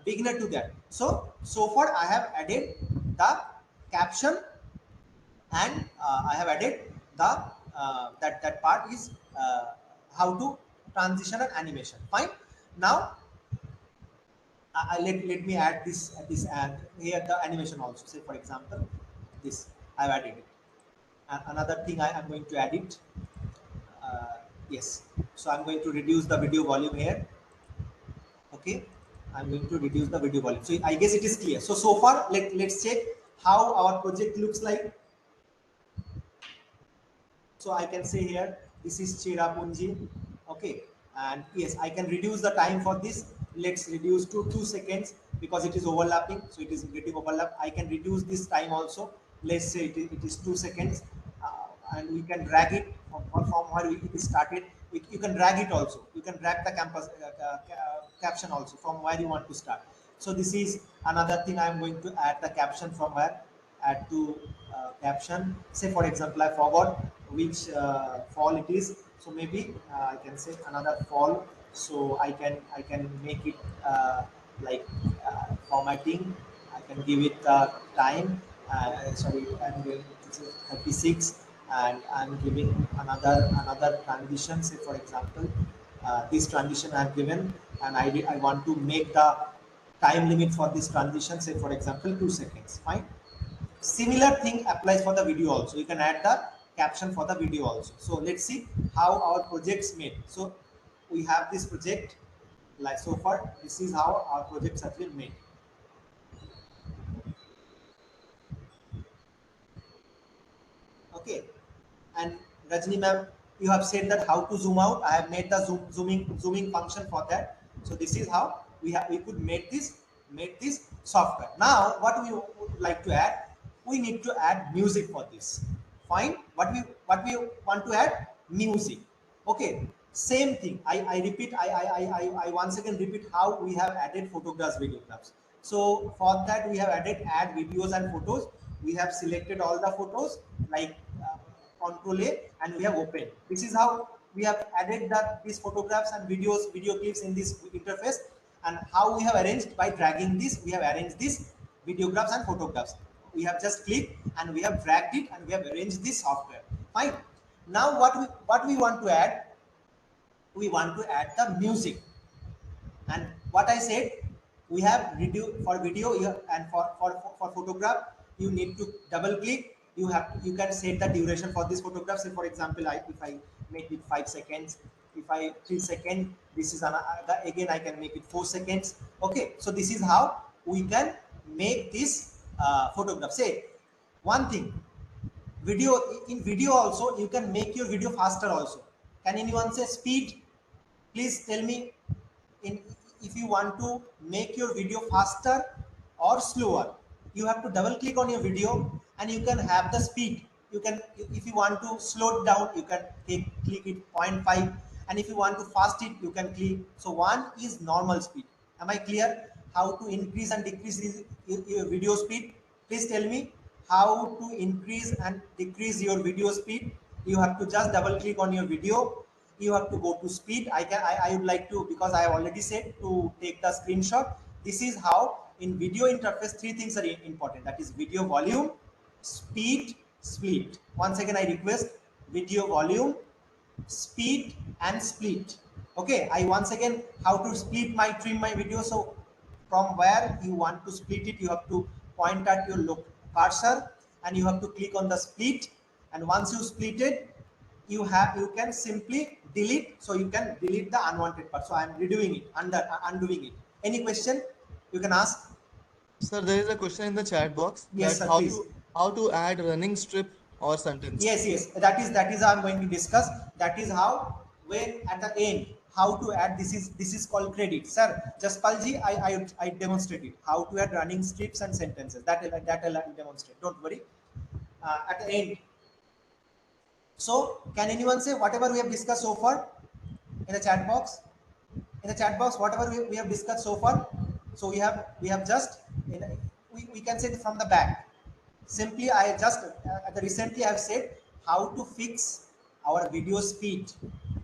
beginner to that. So far I have added the caption, and I have added the that part is how to transition and animation. Fine. Now let me add this and here the animation also. Say for example, this I've added it. Another thing I am going to add it. Yes. So I'm going to reduce the video volume here. Okay. I'm going to reduce the video volume. So I guess it is clear. So far let's check how our project looks like. So I can say here, this is Cherapunji. Okay. And yes, I can reduce the time for this. Let's reduce to 2 seconds because it is overlapping. So it is getting overlap. I can reduce this time also. Let's say it is 2 seconds. And we can drag it from where it started. You can drag it also. You can drag the caption also from where you want to start. So this is another thing. I'm going to add the caption from where. Add to caption. Say for example, I forgot which fall it is. So maybe I can say another fall. So I can make it like formatting. I can give it time. Sorry, I'm going to say 36, and I'm giving another transition. Say for example, this transition I've given, and I want to make the time limit for this transition. Say for example 2 seconds. Fine. Similar thing applies for the video also. You can add the caption for the video also. So let's see how our projects made. So we have this project, like so far this is how our projects have been made. Okay. And Rajni ma'am, you have said that how to zoom out. I have made the zooming function for that. So this is how we could make this software. Now what we would like to add, we need to add music for this. Fine. What we want to add, music. Okay. Same thing. I repeat. I once again repeat how we have added photographs, videographs. So for that we have added add videos and photos. We have selected all the photos, like Control A, and we have opened. This is how we have added these photographs and video clips in this interface. And how we have arranged, by dragging this, we have arranged this videographs and photographs. We have just clicked and we have dragged it and we have arranged this software. Fine. Now what we want to add, we want to add the music. And what I said, we have for video and for photograph, you need to double click. You can set the duration for this photograph. Say for example, if I make it 5 seconds, if I 3 seconds, this is again I can make it 4 seconds. Okay, so this is how we can make this photograph. Say one thing, video, in video also you can make your video faster also. Can anyone say speed? Please tell me, in, if you want to make your video faster or slower, you have to double click on your video and you can have the speed. You can, if you want to slow it down, you can click it zero point 0.5, and if you want to fast it, you can click. So one is normal speed. Am I clear how to increase and decrease your video speed? Please tell me how to increase and decrease your video speed. You have to just double click on your video, you have to go to speed. I would like to, because I have already said to take the screenshot. This is how in video interface three things are important, that is video volume, speed, split. Once again I request, video volume, speed and split. Okay, I once again how to split my trim my video. So from where you want to split it, you have to point at your look cursor and you have to click on the split, and once you split it, you can simply delete. So you can delete the unwanted part. So I am redoing it, undoing it. Any question you can ask? Sir, there is a question in the chat box Yes that sir, please. how to add running strip or sentence. Yes, that is how I'm going to discuss. That is how, when at the end, how to add, this is called credit. Sir Jaspalji, I demonstrated how to add running strips and sentences. I'll demonstrate, don't worry, at the end. So can anyone say whatever we have discussed so far in the chat box? In the chat box, whatever we have discussed so far. So we have just, we can say from the back. Simply I just recently I have said how to fix our video speed.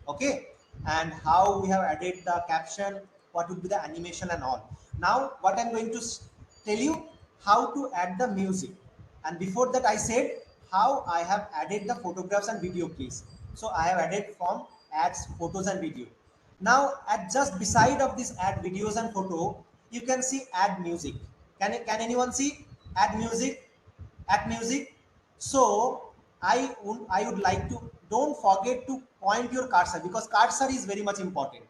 Okay, and how we have added the caption, what would be the animation and all. Now what I'm going to tell you, how to add the music. And before that I said how I have added the photographs and video clips. So I have added from adds photos and video. Now at just beside of this add videos and photo, you can see add music. Can anyone see add music? Add music. So I would like to, don't forget to point your cursor, because cursor is very much important.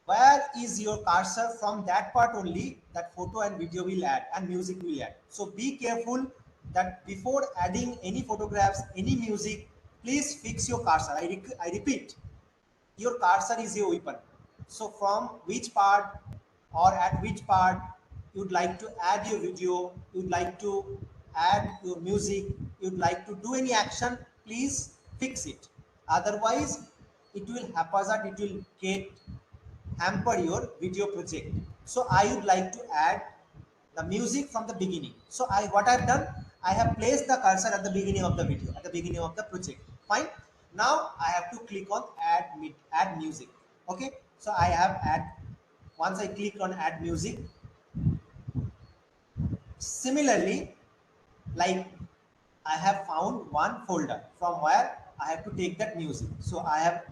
Where is your cursor? From that part only that photo and video will add and music will add. So be careful that before adding any photographs, any music, please fix your cursor. I repeat, your cursor is your weapon. So from which part or at which part you'd like to add your video, you'd like to add your music, you'd like to do any action, please fix it. Otherwise it will haphazard, it will get hamper your video project. So I would like to add the music from the beginning. So what I've done, I have placed the cursor at the beginning of the video, at the beginning of the project. Fine. Now I have to click on add music. Okay. So I have add. Once I click on add music, similarly, like I have found one folder from where I have to take that music. So I have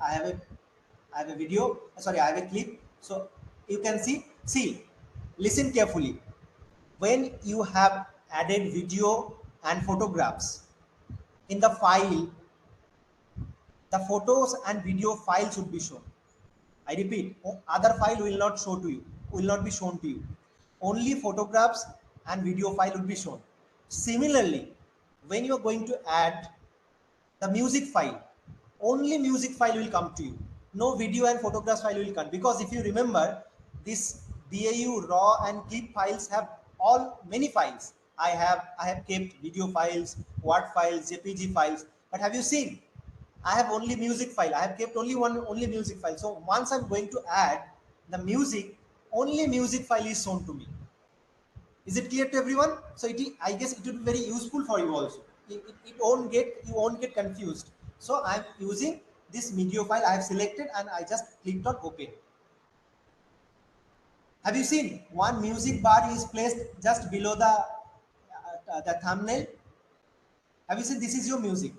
a video. Sorry, I have a clip. So you can see, listen carefully. When you have added video and photographs in the file, the photos and video file should be shown. I repeat, other file will not show to you, will not be shown to you. Only photographs and video file will be shown. Similarly, when you are going to add the music file, only music file will come to you. No video and photographs file will come, because if you remember, this BAU, raw and clip files have all many files. I have kept video files, word files, jpg files, but have you seen I have only music file. I have kept only music file. So once I'm going to add the music, only music file is shown to me. Is it clear to everyone? So I guess it will be very useful for you also. You won't get confused. So I'm using this video file I have selected and I just clicked on open. Have you seen one music bar is placed just below the thumbnail? Have you seen this is your music?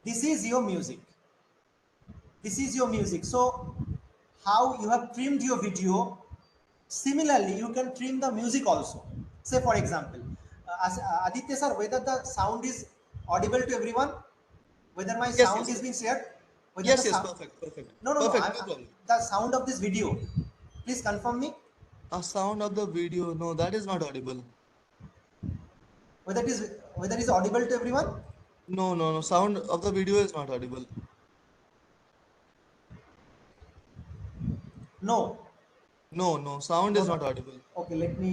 This is your music. This is your music. So how you have trimmed your video, similarly you can trim the music also. Say for example, Aditya sir, whether the sound is audible to everyone, whether my Yes, sound yes, is being shared, Whether the Yes, yes, sound, perfect, perfect, no, perfect, no problem. the sound of this video, please confirm me A sound of the video, no, that is not audible. whether it is whether it is audible to everyone. No, no, no, sound of the video is not audible. No. No, no, sound is Hold not on. audible. Okay, let me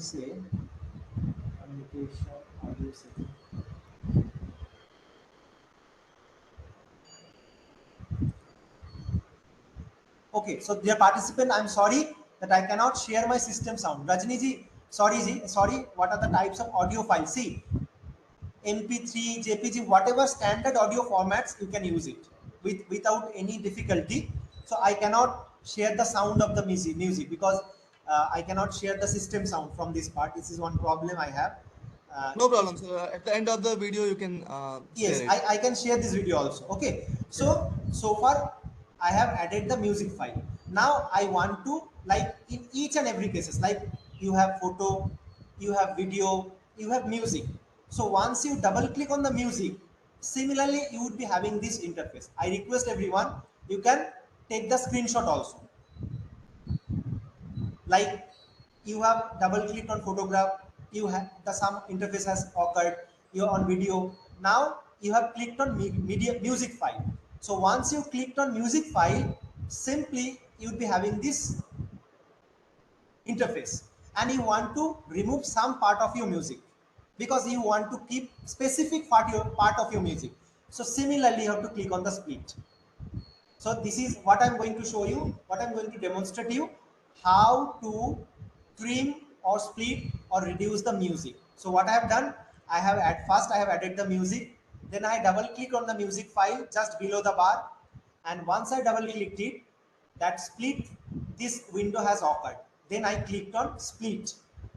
say communication audio setting. Okay, so dear participant, I'm sorry that I cannot share my system sound. Rajni ji, sorry ji, sorry. What are the types of audio files? See, MP3, JPG, whatever standard audio formats, you can use it without any difficulty. So I cannot share the sound of the music because I cannot share the system sound from this part. This is one problem I have. No If problem, sir. At the end of the video, you can share yes, it. I can share this video also. Okay, Yeah. so far I have added the music file. Now I want to, like, in each and every cases, like you have photo, you have video, you have music. So once you double click on the music, similarly you would be having this interface. I request everyone, you can take the screenshot also. Like you have double clicked on photograph, you have the some interface has occurred, you're on video. Now you have clicked on media music file. So once you clicked on music file, simply you'll be having this interface, and you want to remove some part of your music because you want to keep specific part of your music. So similarly you have to click on the split. So this is what I'm going to show you, what I'm going to demonstrate you, how to trim or split or reduce the music. So what I have done, first I have added the music, then I double click on the music file just below the bar, and once I double clicked it, that split, this window has occurred. Then I clicked on split.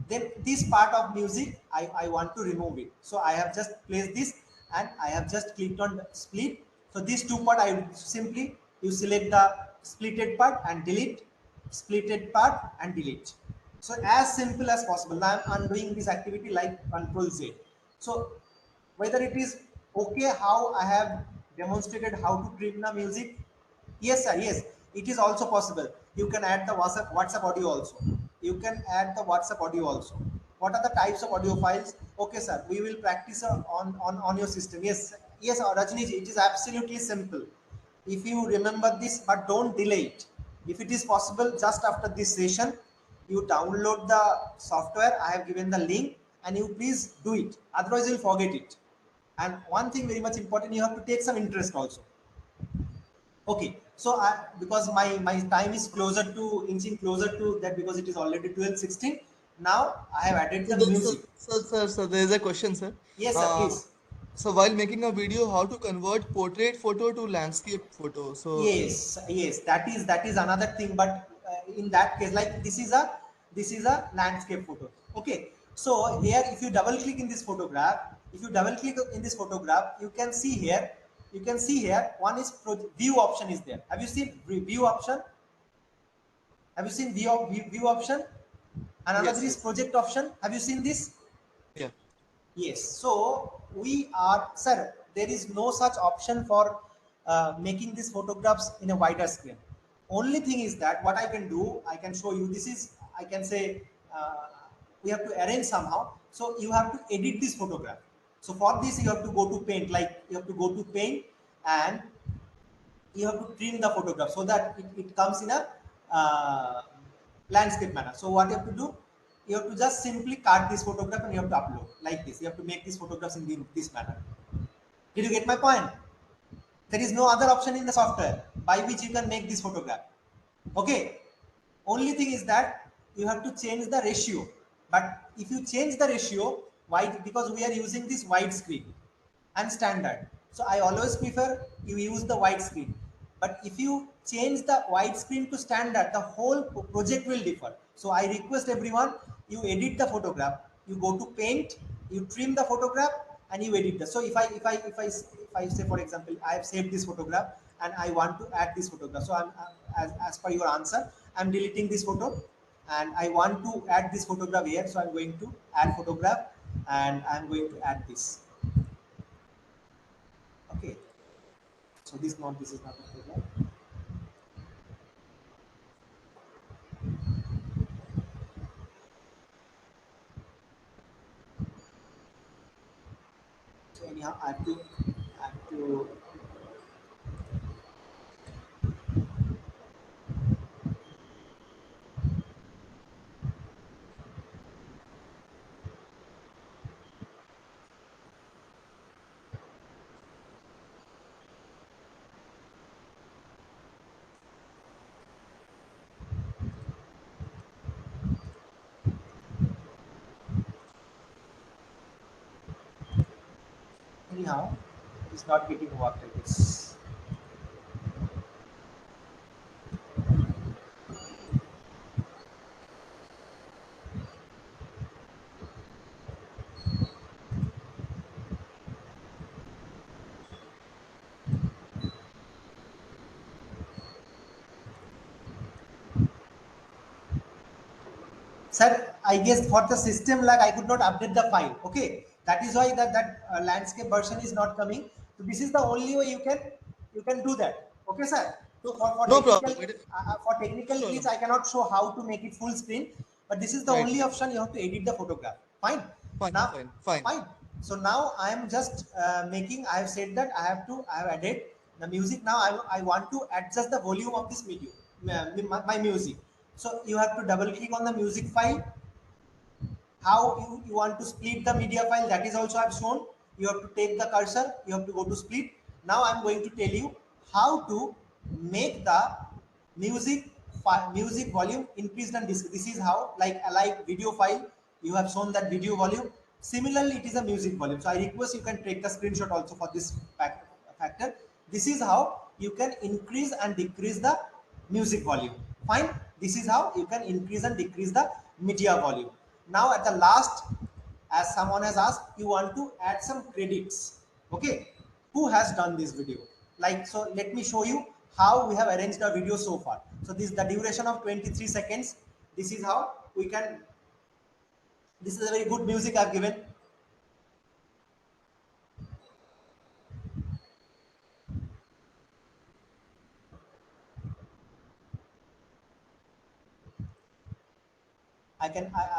Then this part of music, I want to remove it. So I have just placed this and I have just clicked on split. So these two part, I simply, you select the splitted part and delete, splitted part and delete. So as simple as possible. Now I'm undoing this activity like Control Z. So whether it is okay how I have demonstrated how to trim the music. Yes, sir. Yes, it is also possible. You can add the WhatsApp audio also. You can add the WhatsApp audio also. What are the types of audio files? Okay, sir. We will practice on your system. Yes, yes, Rajni ji. It is absolutely simple. If you remember this, but don't delay it. If it is possible, just after this session, you download the software. I have given the link, and you please do it. Otherwise, you'll forget it. And one thing very much important, you have to take some interest also. Okay, so because my time is closer to inching closer to that because it is already 12:16. Now I have added So, the the, music. so there is a question, sir. Yes, sir. Uh, Please. so while making a video, how to convert portrait photo to landscape photo? So, Yes, yes. That is another thing. But in that case, like this is a landscape photo. Okay. So here, if you double click in this photograph, if you double click in this photograph, you can see here. You can see here. One is view option is there. Have you seen view option? Have you seen view option? And another yes, is yes, project option. Have you seen this? yeah. Yes. So we are, sir, there is no such option for making these photographs in a wider screen. Only thing is that what I can do, I can show you. This is, I can say, we have to arrange somehow. So you have to edit this photograph. So for this, you have to go to paint, like you have to go to paint and you have to trim the photograph so that it comes in a uh, landscape manner. So what you have to do, you have to just simply cut this photograph and you have to upload like this. You have to make these photographs in this manner. Did you get my point? There is no other option in the software by which you can make this photograph. Okay. Only thing is that you have to change the ratio. But if you change the ratio, why? Because we are using this wide screen and standard. So I always prefer you use the wide screen. But if you change the wide screen to standard, the whole project will differ. So I request everyone, you edit the photograph, you go to paint, you trim the photograph, and you edit the. So if I say, for example, I have saved this photograph and I want to add this photograph. So as per your answer, I'm deleting this photo and I want to add this photograph here. So I'm going to add photograph and I'm going to add this. Okay. So So this is not the program. So anyhow, I have to anyhow. It's not getting worked, I guess. Sir, I guess for the system lag, I could not update the file. Okay, that is why that landscape version is not coming. So this is the only way you can do that. Okay, sir. No, For no technical problem. for No technical glitch, problem. I cannot show how to make it full screen. But this is the Right, only right. option you have to edit the photograph. Fine. Fine, Now, fine, fine. fine. So now I am just making. I have said that I have added the music. Now I want to adjust the volume of this video, my music. So you have to double click on the music file. How you want to split the media file, that is also I've shown. You have to take the cursor, you have to go to split. Now I'm going to tell you how to make the music volume increased and decreased. This is how, like video file, you have shown that video volume. Similarly, it is a music volume. So I request you can take the screenshot also for this factor. This is how you can increase and decrease the music volume. Fine. This is how you can increase and decrease the media volume. Now at the last, as someone has asked, you want to add some credits. Okay, who has done this video? Like, so let me show you how we have arranged our video so far. So this is the duration of 23 seconds. This is how we can, this is a very good music I've given.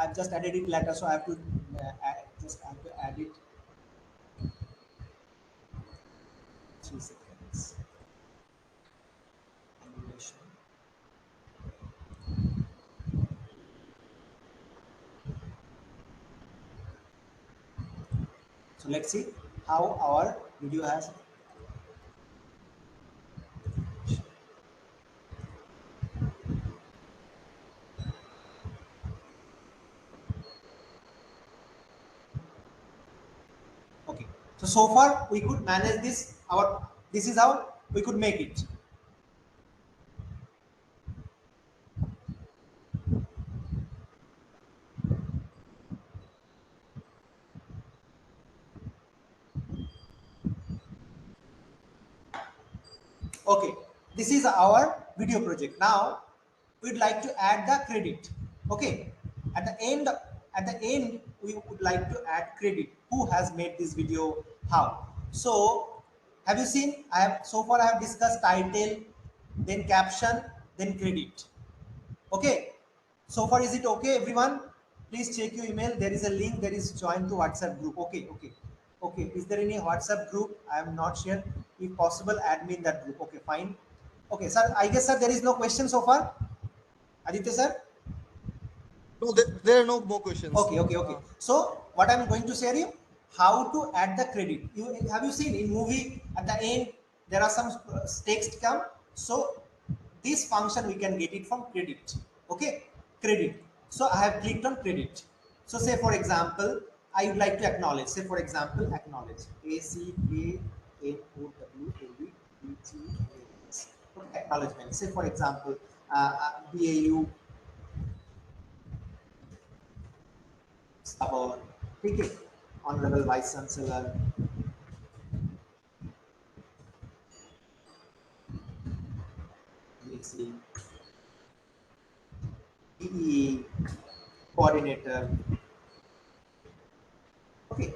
I've just added it later, so I have to just have to add it 3 seconds. Animation. So let's see how our video has. Okay. So far we could manage this. This is how we could make it. Okay. This is our video project. Now we'd like to add the credit. Okay. At the end, we would like to add credit. Who has made this video? How? So have you seen? I have discussed title, then caption, then credit. Okay. So far, is it okay, everyone? Please check your email. There is a link. There is join to WhatsApp group. Okay, okay, okay. Is there any WhatsApp group? I am not sure. If possible, add me in that group. Okay, fine. Okay, sir. I guess, sir, there is no question so far. Aditya, sir. No, there are no more questions. Okay, okay, okay. So what I'm going to share you how to add the credit. You have you seen in movie at the end there are some text come. So this function we can get it from credit. Okay, credit. So I have clicked on credit. So say for example, I would like to acknowledge. Say for example, acknowledge. ACKNOWLEDGES. Okay, acknowledgement. Say for example, BAU Sabor, ठीक है, Honorable Vice Chancellor, VC, EE, Coordinator. Okay,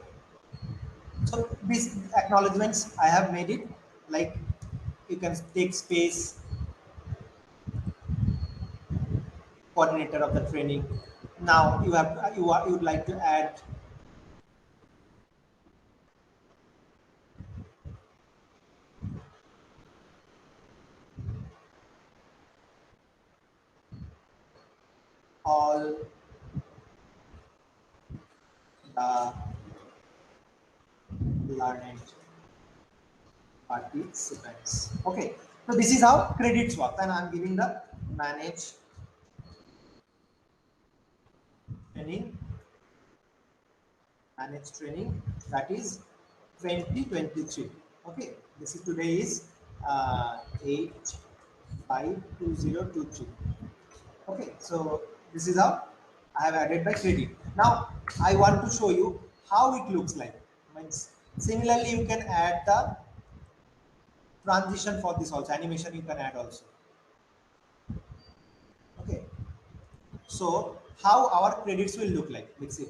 so these acknowledgements I have made it like you can take space, coordinator of the training. Now you have you would like to add all the learned participants. Okay, so this is how credits work, and I'm giving the manage training, manage training, that is 2023. Okay, this is today is 8/5/2023. Okay, so this is how I have added the credit. Now I want to show you how it looks like. Means similarly, you can add the transition for this also. Animation you can add also. Okay, so how our credits will look like? Let's see.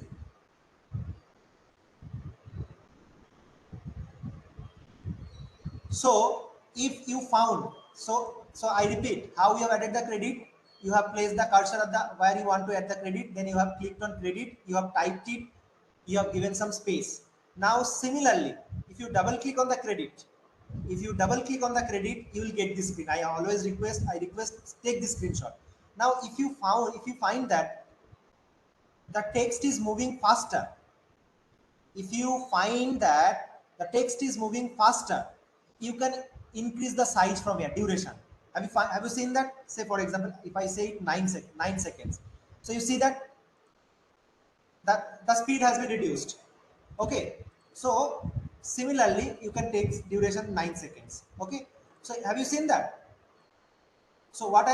So if you found, so I repeat, how you have added the credit, you have placed the cursor at the where you want to add the credit, then you have clicked on credit, you have typed it, you have given some space. Now similarly, if you double click on the credit, if you double click on the credit, you will get this screen. I request take this screenshot. Now if you find that the text is moving faster, if you find that the text is moving faster, you can increase the size from here, duration. Have you seen that? Say for example, if I say 9 seconds, so you see that the speed has been reduced. Okay, so similarly you can take duration 9 seconds. Okay, so have you seen that? So what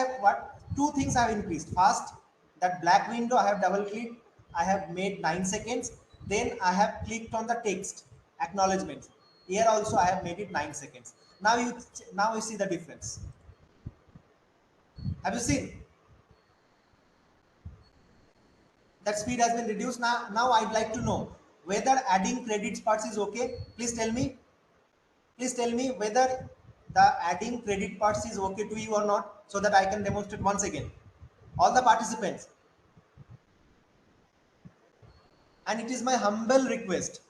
two things I have increased. First, that black window I have double clicked, I have made 9 seconds. Then I have clicked on the text acknowledgement. Here also I have made it 9 seconds. Now you see the difference. Have you seen that speed has been reduced? Now I'd like to know whether adding credits parts is okay. Please tell me. Please tell me whether the adding credit parts is okay to you or not, so that I can demonstrate once again. All the participants. And it is my humble request,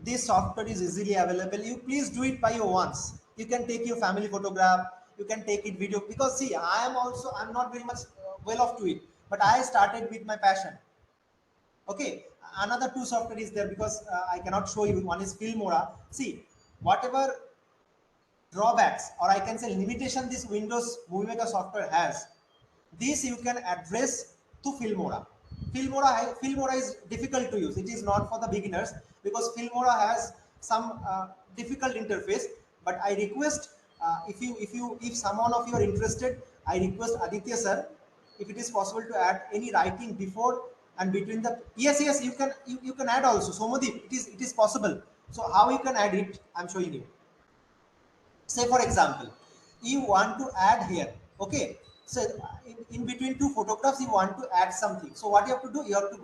this software is easily available, you please do it by your once. You can take your family photograph, you can take it video, because see I'm not very much well off to it, but I started with my passion. Okay, another two software is there, because I cannot show you. One is Filmora. See, whatever drawbacks, or I can say limitation, this Windows Movie Maker software has, this you can address to Filmora. Filmora is difficult to use. It is not for the beginners, because Filmora has some difficult interface. But I request, if someone of you are interested, I request Aditya sir, if it is possible to add any writing before and between the, yes, you can add also. Somadeep, it is possible. So how you can add it, I'm showing you. Say for example, you want to add here. Okay, so in between two photographs you want to add something. So what you have to do, you have to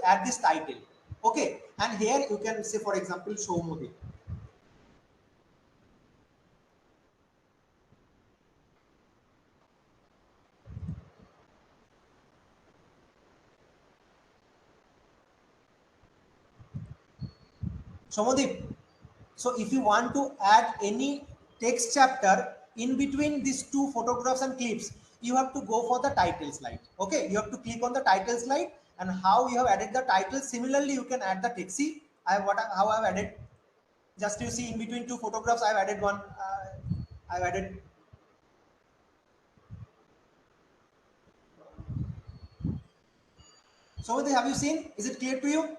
add this title. Okay, and here you can say for example show movie. Shomodeep. So if you want to add any text chapter in between these two photographs and clips, you have to go for the title slide. Okay, you have to click on the title slide, and how you have added the title. Similarly, you can add the text. See, how I have added. Just you see in between two photographs, I have added one. I've added. Somadip, have you seen? Is it clear to you?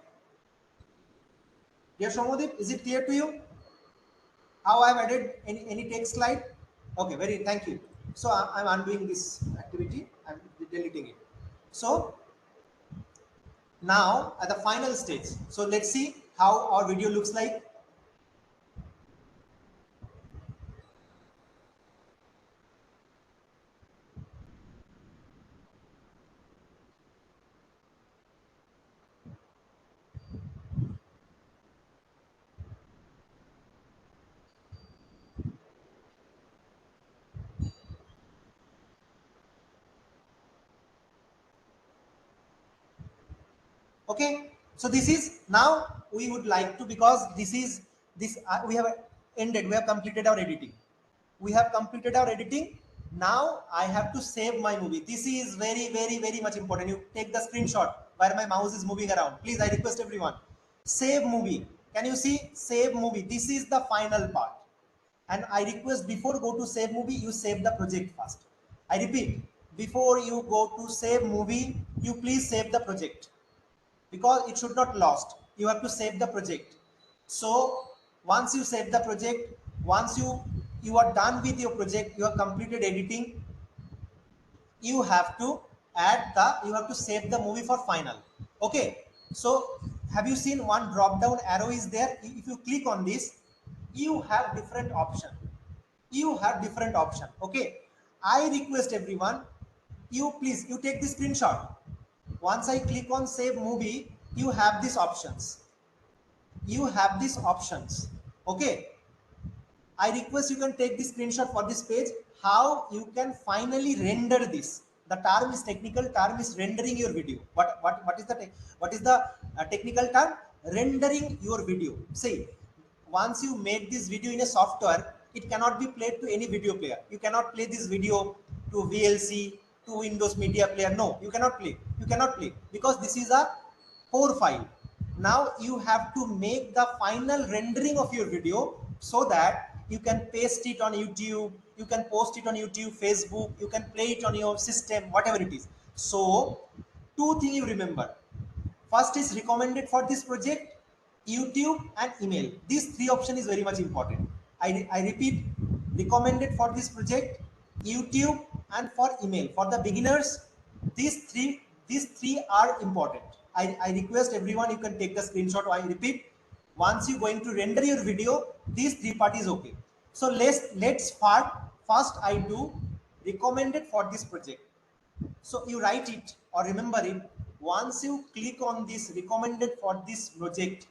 Dear Somadip, is it clear to you? How I've added any text slide? Okay, very thank you. So I'm undoing this activity. I'm deleting it. So now at the final stage. So let's see how our video looks like. Okay, so this is now we would like to, because this we have ended, we have completed our editing. We have completed our editing. Now I have to save my movie. This is very, very, very much important. You take the screenshot where my mouse is moving around. Please, I request everyone. Save movie. Can you see? Save movie. This is the final part. And I request, before go to save movie, you save the project first. I repeat, before you go to save movie, you please save the project, because it should not lost. You have to save the project. So once you save the project, once you are done with your project, you have completed editing, you have to you have to save the movie for final. Okay, so have you seen one drop down arrow is there? If you click on this, you have different option. You have different option. Okay, I request everyone, you please, you take the screenshot. Once I click on save movie, you have these options. You have these options. Okay, I request you can take the screenshot for this page, how you can finally render this. The term is technical term is rendering your video. What is the technical term? Rendering your video. See, once you make this video in a software, it cannot be played to any video player. You cannot play this video to VLC, to Windows Media Player. No, you cannot play. You cannot play, because this is a core file. Now you have to make the final rendering of your video, so that you can paste it on YouTube, you can post it on YouTube, Facebook, you can play it on your system, whatever it is. So two things you remember. First is recommended for this project, YouTube and email. These three options is very much important. I repeat, recommended for this project, YouTube and for email. For the beginners, these three are important. I request everyone, you can take the screenshot. I repeat, once you going to render your video, these three part is okay. So let's start. First I do recommended for this project. So you write it or remember it. Once you click on this recommended for this project,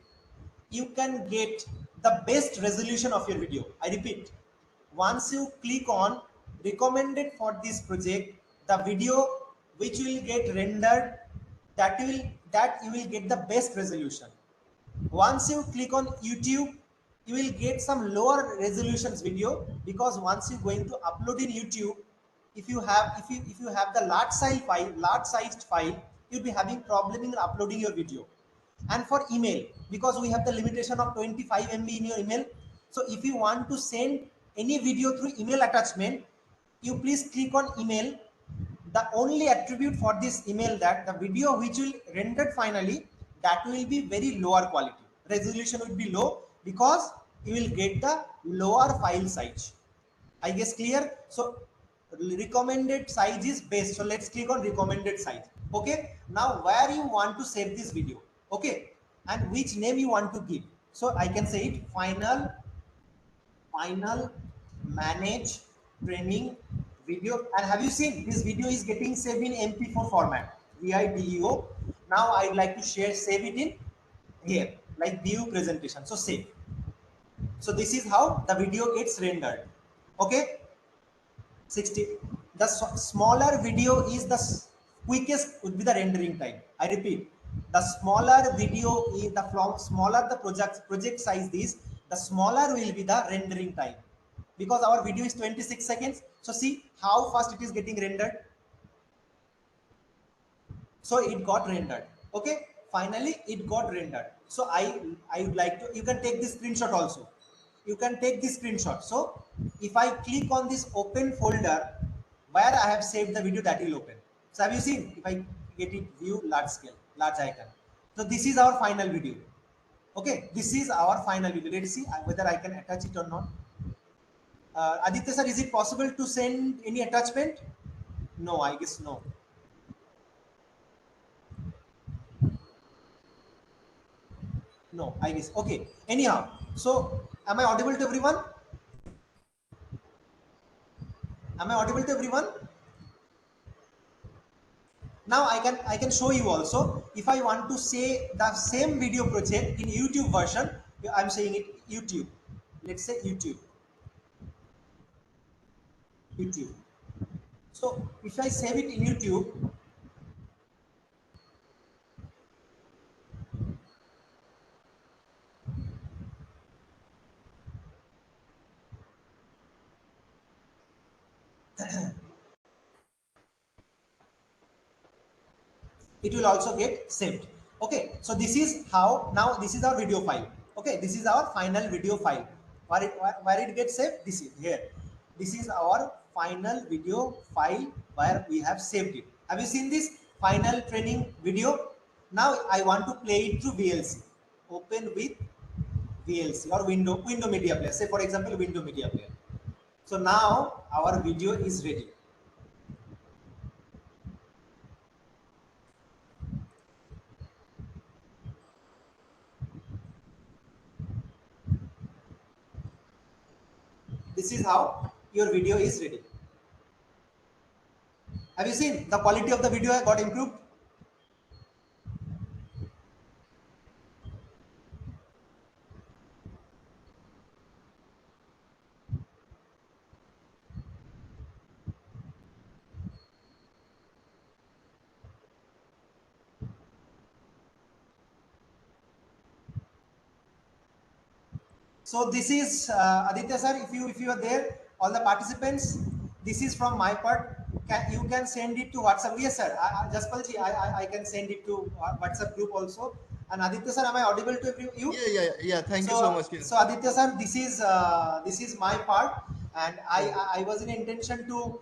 you can get the best resolution of your video. I repeat, once you click on recommended for this project, the video which will get rendered, that you will get the best resolution. Once you click on YouTube, you will get some lower resolutions video, because once you're going to upload in YouTube, if you have the large sized file, you'll be having problem in uploading your video. And for email, because we have the limitation of 25 MB in your email, so if you want to send any video through email attachment, you please click on email. The only attribute for this email, that the video which will rendered finally, that will be very lower quality, resolution will be low, because you will get the lower file size. I guess clear. So recommended size is best, so let's click on recommended size. Okay, now where you want to save this video. Okay, and which name you want to give. So I can say it, final manage training video. And have you seen this video is getting saved in mp4 format, video. Now I'd like to save it in here, like view presentation. So save. So this is how the video gets rendered. Okay, 60. The smaller video is the quickest would be the rendering time. I repeat, the smaller video is the smaller the project size is, the smaller will be the rendering time, because our video is 26 seconds. So see how fast it is getting rendered. So it got rendered. Okay, finally it got rendered. So I would like to, you can take this screenshot also. You can take this screenshot. So if I click on this open folder where I have saved the video, that will open. So have you seen, if I get it, view large scale, large icon. So this is our final video. Okay, this is our final video. Let's see whether I can attach it or not. Aditya sir, is it possible to send any attachment? No, I guess no. No, I guess. Okay. Anyhow, so am I audible to everyone? Am I audible to everyone? Now I can show you also. If I want to say the same video project in YouTube version, I'm saying it YouTube. Let's say YouTube. YouTube. So if I save it in YouTube, it will also get saved. Okay, so this is how, now this is our video file. Okay, this is our final video file. Where it gets saved, this is here. This is our final video file where we have saved it. Have you seen this final training video? Now I want to play it through VLC. Open with VLC or window media player. Say for example window media player. So now our video is ready. This is how your video is ready. Have you seen the quality of the video got improved? So this is Aditya sir. If you are there, all the participants, this is from my part. You can send it to WhatsApp. Yes sir. Jaspalji, I can send it to WhatsApp group also. And Aditya sir, am I audible to you? Yeah. Thank you So so much. so Aditya sir, this is my part, and I was in intention to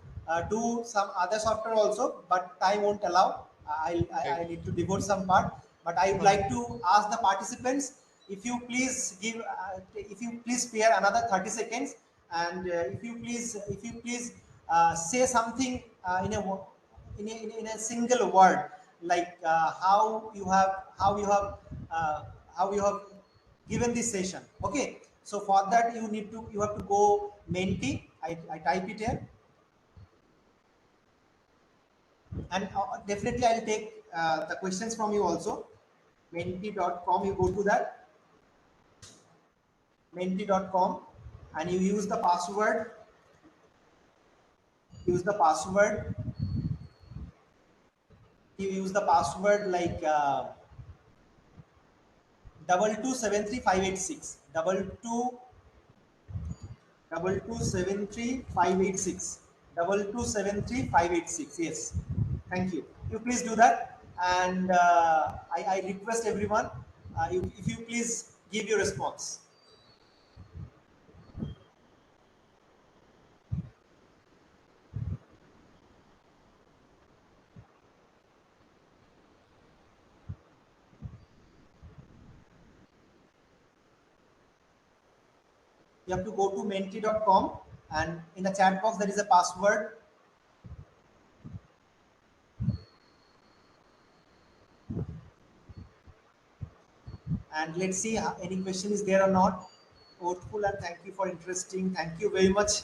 do some other software also, but time won't allow. I need to devote some part, but I would like to ask the participants, if you please if you please spare another 30 seconds, and if you please say something in a single word, like uh, how you have given this session. Okay, so for that you have to go Menti. I type it here, and definitely I'll take the questions from you also. Menti.com, you go to that Menti.com, and you use the password use the password like 2273586 2273586 2273586. Yes, thank you. You please do that, and I request everyone, if you please give your response. You have to go to menti.com, and in the chat box there is a password. And let's see how, any question is there or not. Thoughtful, and thank you for interesting. Thank you very much.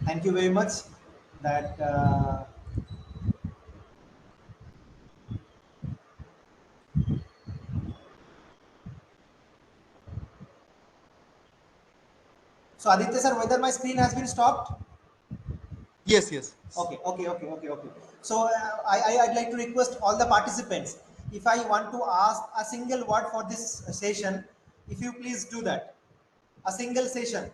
Thank you very much. That So Aditya sir, whether my screen has been stopped? Yes. Okay. So I'd like to request all the participants, if I want to ask a single word for this session, if you please do that. A single session.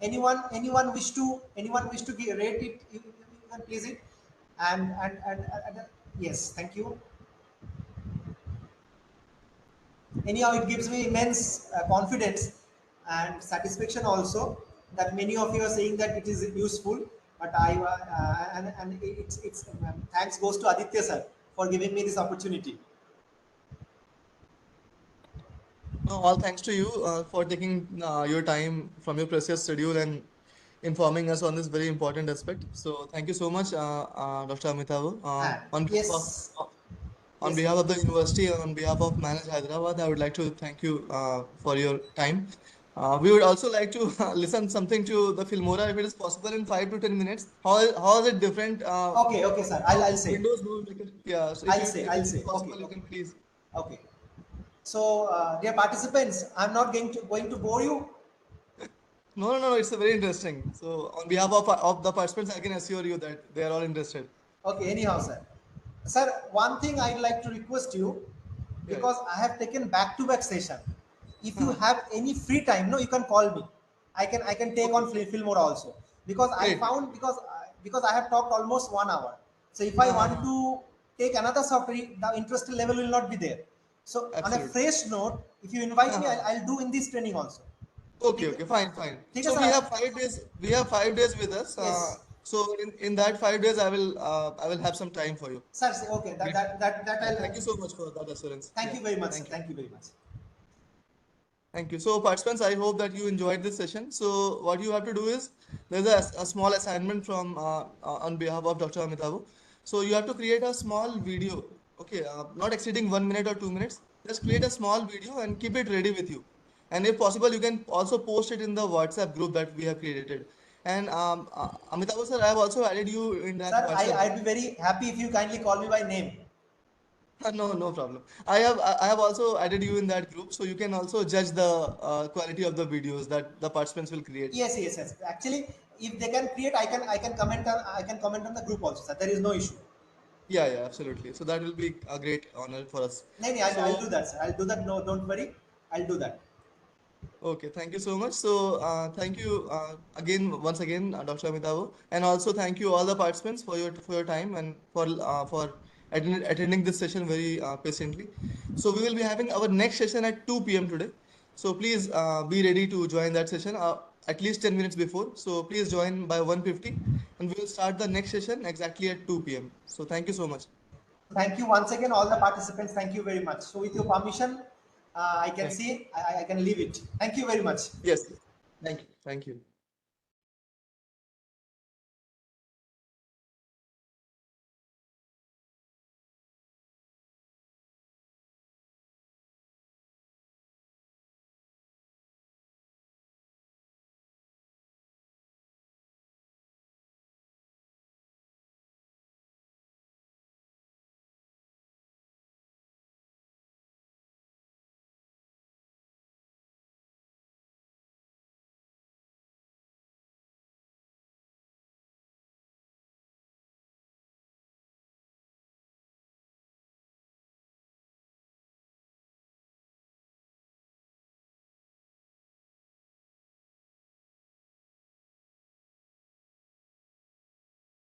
Anyone wish to rate it? You can please it. And yes, thank you. Anyhow, it gives me immense confidence and satisfaction also, that many of you are saying that it is useful. But and it's thanks goes to Aditya sir for giving me this opportunity. No, all thanks to you for taking your time from your precious schedule and informing us on this very important aspect. So thank you so much, Dr. Amitava. And yes, On yes, behalf of the university and on behalf of Manage Hyderabad, I would like to thank you for your time. We would also like to listen something to the Filmora if it is possible in 5 to 10 minutes. How is it different? okay, sir. I'll say. Windows Movie Maker. Yeah. So if I'll it is say. possible, you can please. Okay. So, dear participants, I'm not going to bore you. No. It's very interesting. So on behalf of the participants, I can assure you that they are all interested. Okay. Anyhow, sir. Sir, one thing I'd like to request you, Yeah, because I have taken back-to-back session. If you have any free time, no, you can call me. I can take okay, on Fillmore also, because I great. found, because I have talked almost 1 hour. So if I want Uh, to take another software, the interest level will not be there. So on a Absolutely. fresh note, if you invite me, I'll do in this training also. Okay, ठीक है? okay, fine, fine. ठीक है So we sir? have 5 days. We have 5 days with us. Yes. So in that 5 days, I will have some time for you. Sir, okay. That Great. that that that And I'll. thank you so much for that assurance. Thank Yeah, you very much, sir. thank you. Thank you very much. Thank you. So, participants, I hope that you enjoyed this session. So, what you have to do is there's a small assignment from on behalf of Dr. Amitavo. So, you have to create a small video, okay, not exceeding 1 minute or 2 minutes. Just create a small video and keep it ready with you. And if possible, you can also post it in the WhatsApp group that we have created. And Amitavo sir, I have also added you in that Sir, WhatsApp I'd group. be very happy if you kindly call me by name. No, no problem. I have also added you in that group, so you can also judge the quality of the videos that the participants will create. Yes, yes, yes. Actually, if they can create, I can comment on the group also, sir. There is no issue. Yeah, yeah, absolutely. So that will be a great honor for us. No, no, I'll So do that, sir. I'll do that. No, don't worry. I'll do that. okay, thank you so much. So thank you again, once again, Dr. Amitavo, and also thank you all the participants for your time and for attending this session very patiently. So we will be having our next session at 2 p.m. today. So please be ready to join that session at least 10 minutes before. So please join by 1:50, and we will start the next session exactly at 2 p.m. So thank you so much. So thank you once again, all the participants. Thank you very much. So with your permission, I can Thank you. see, I can leave it. Thank you very much. Yes. Thank you. Thank you.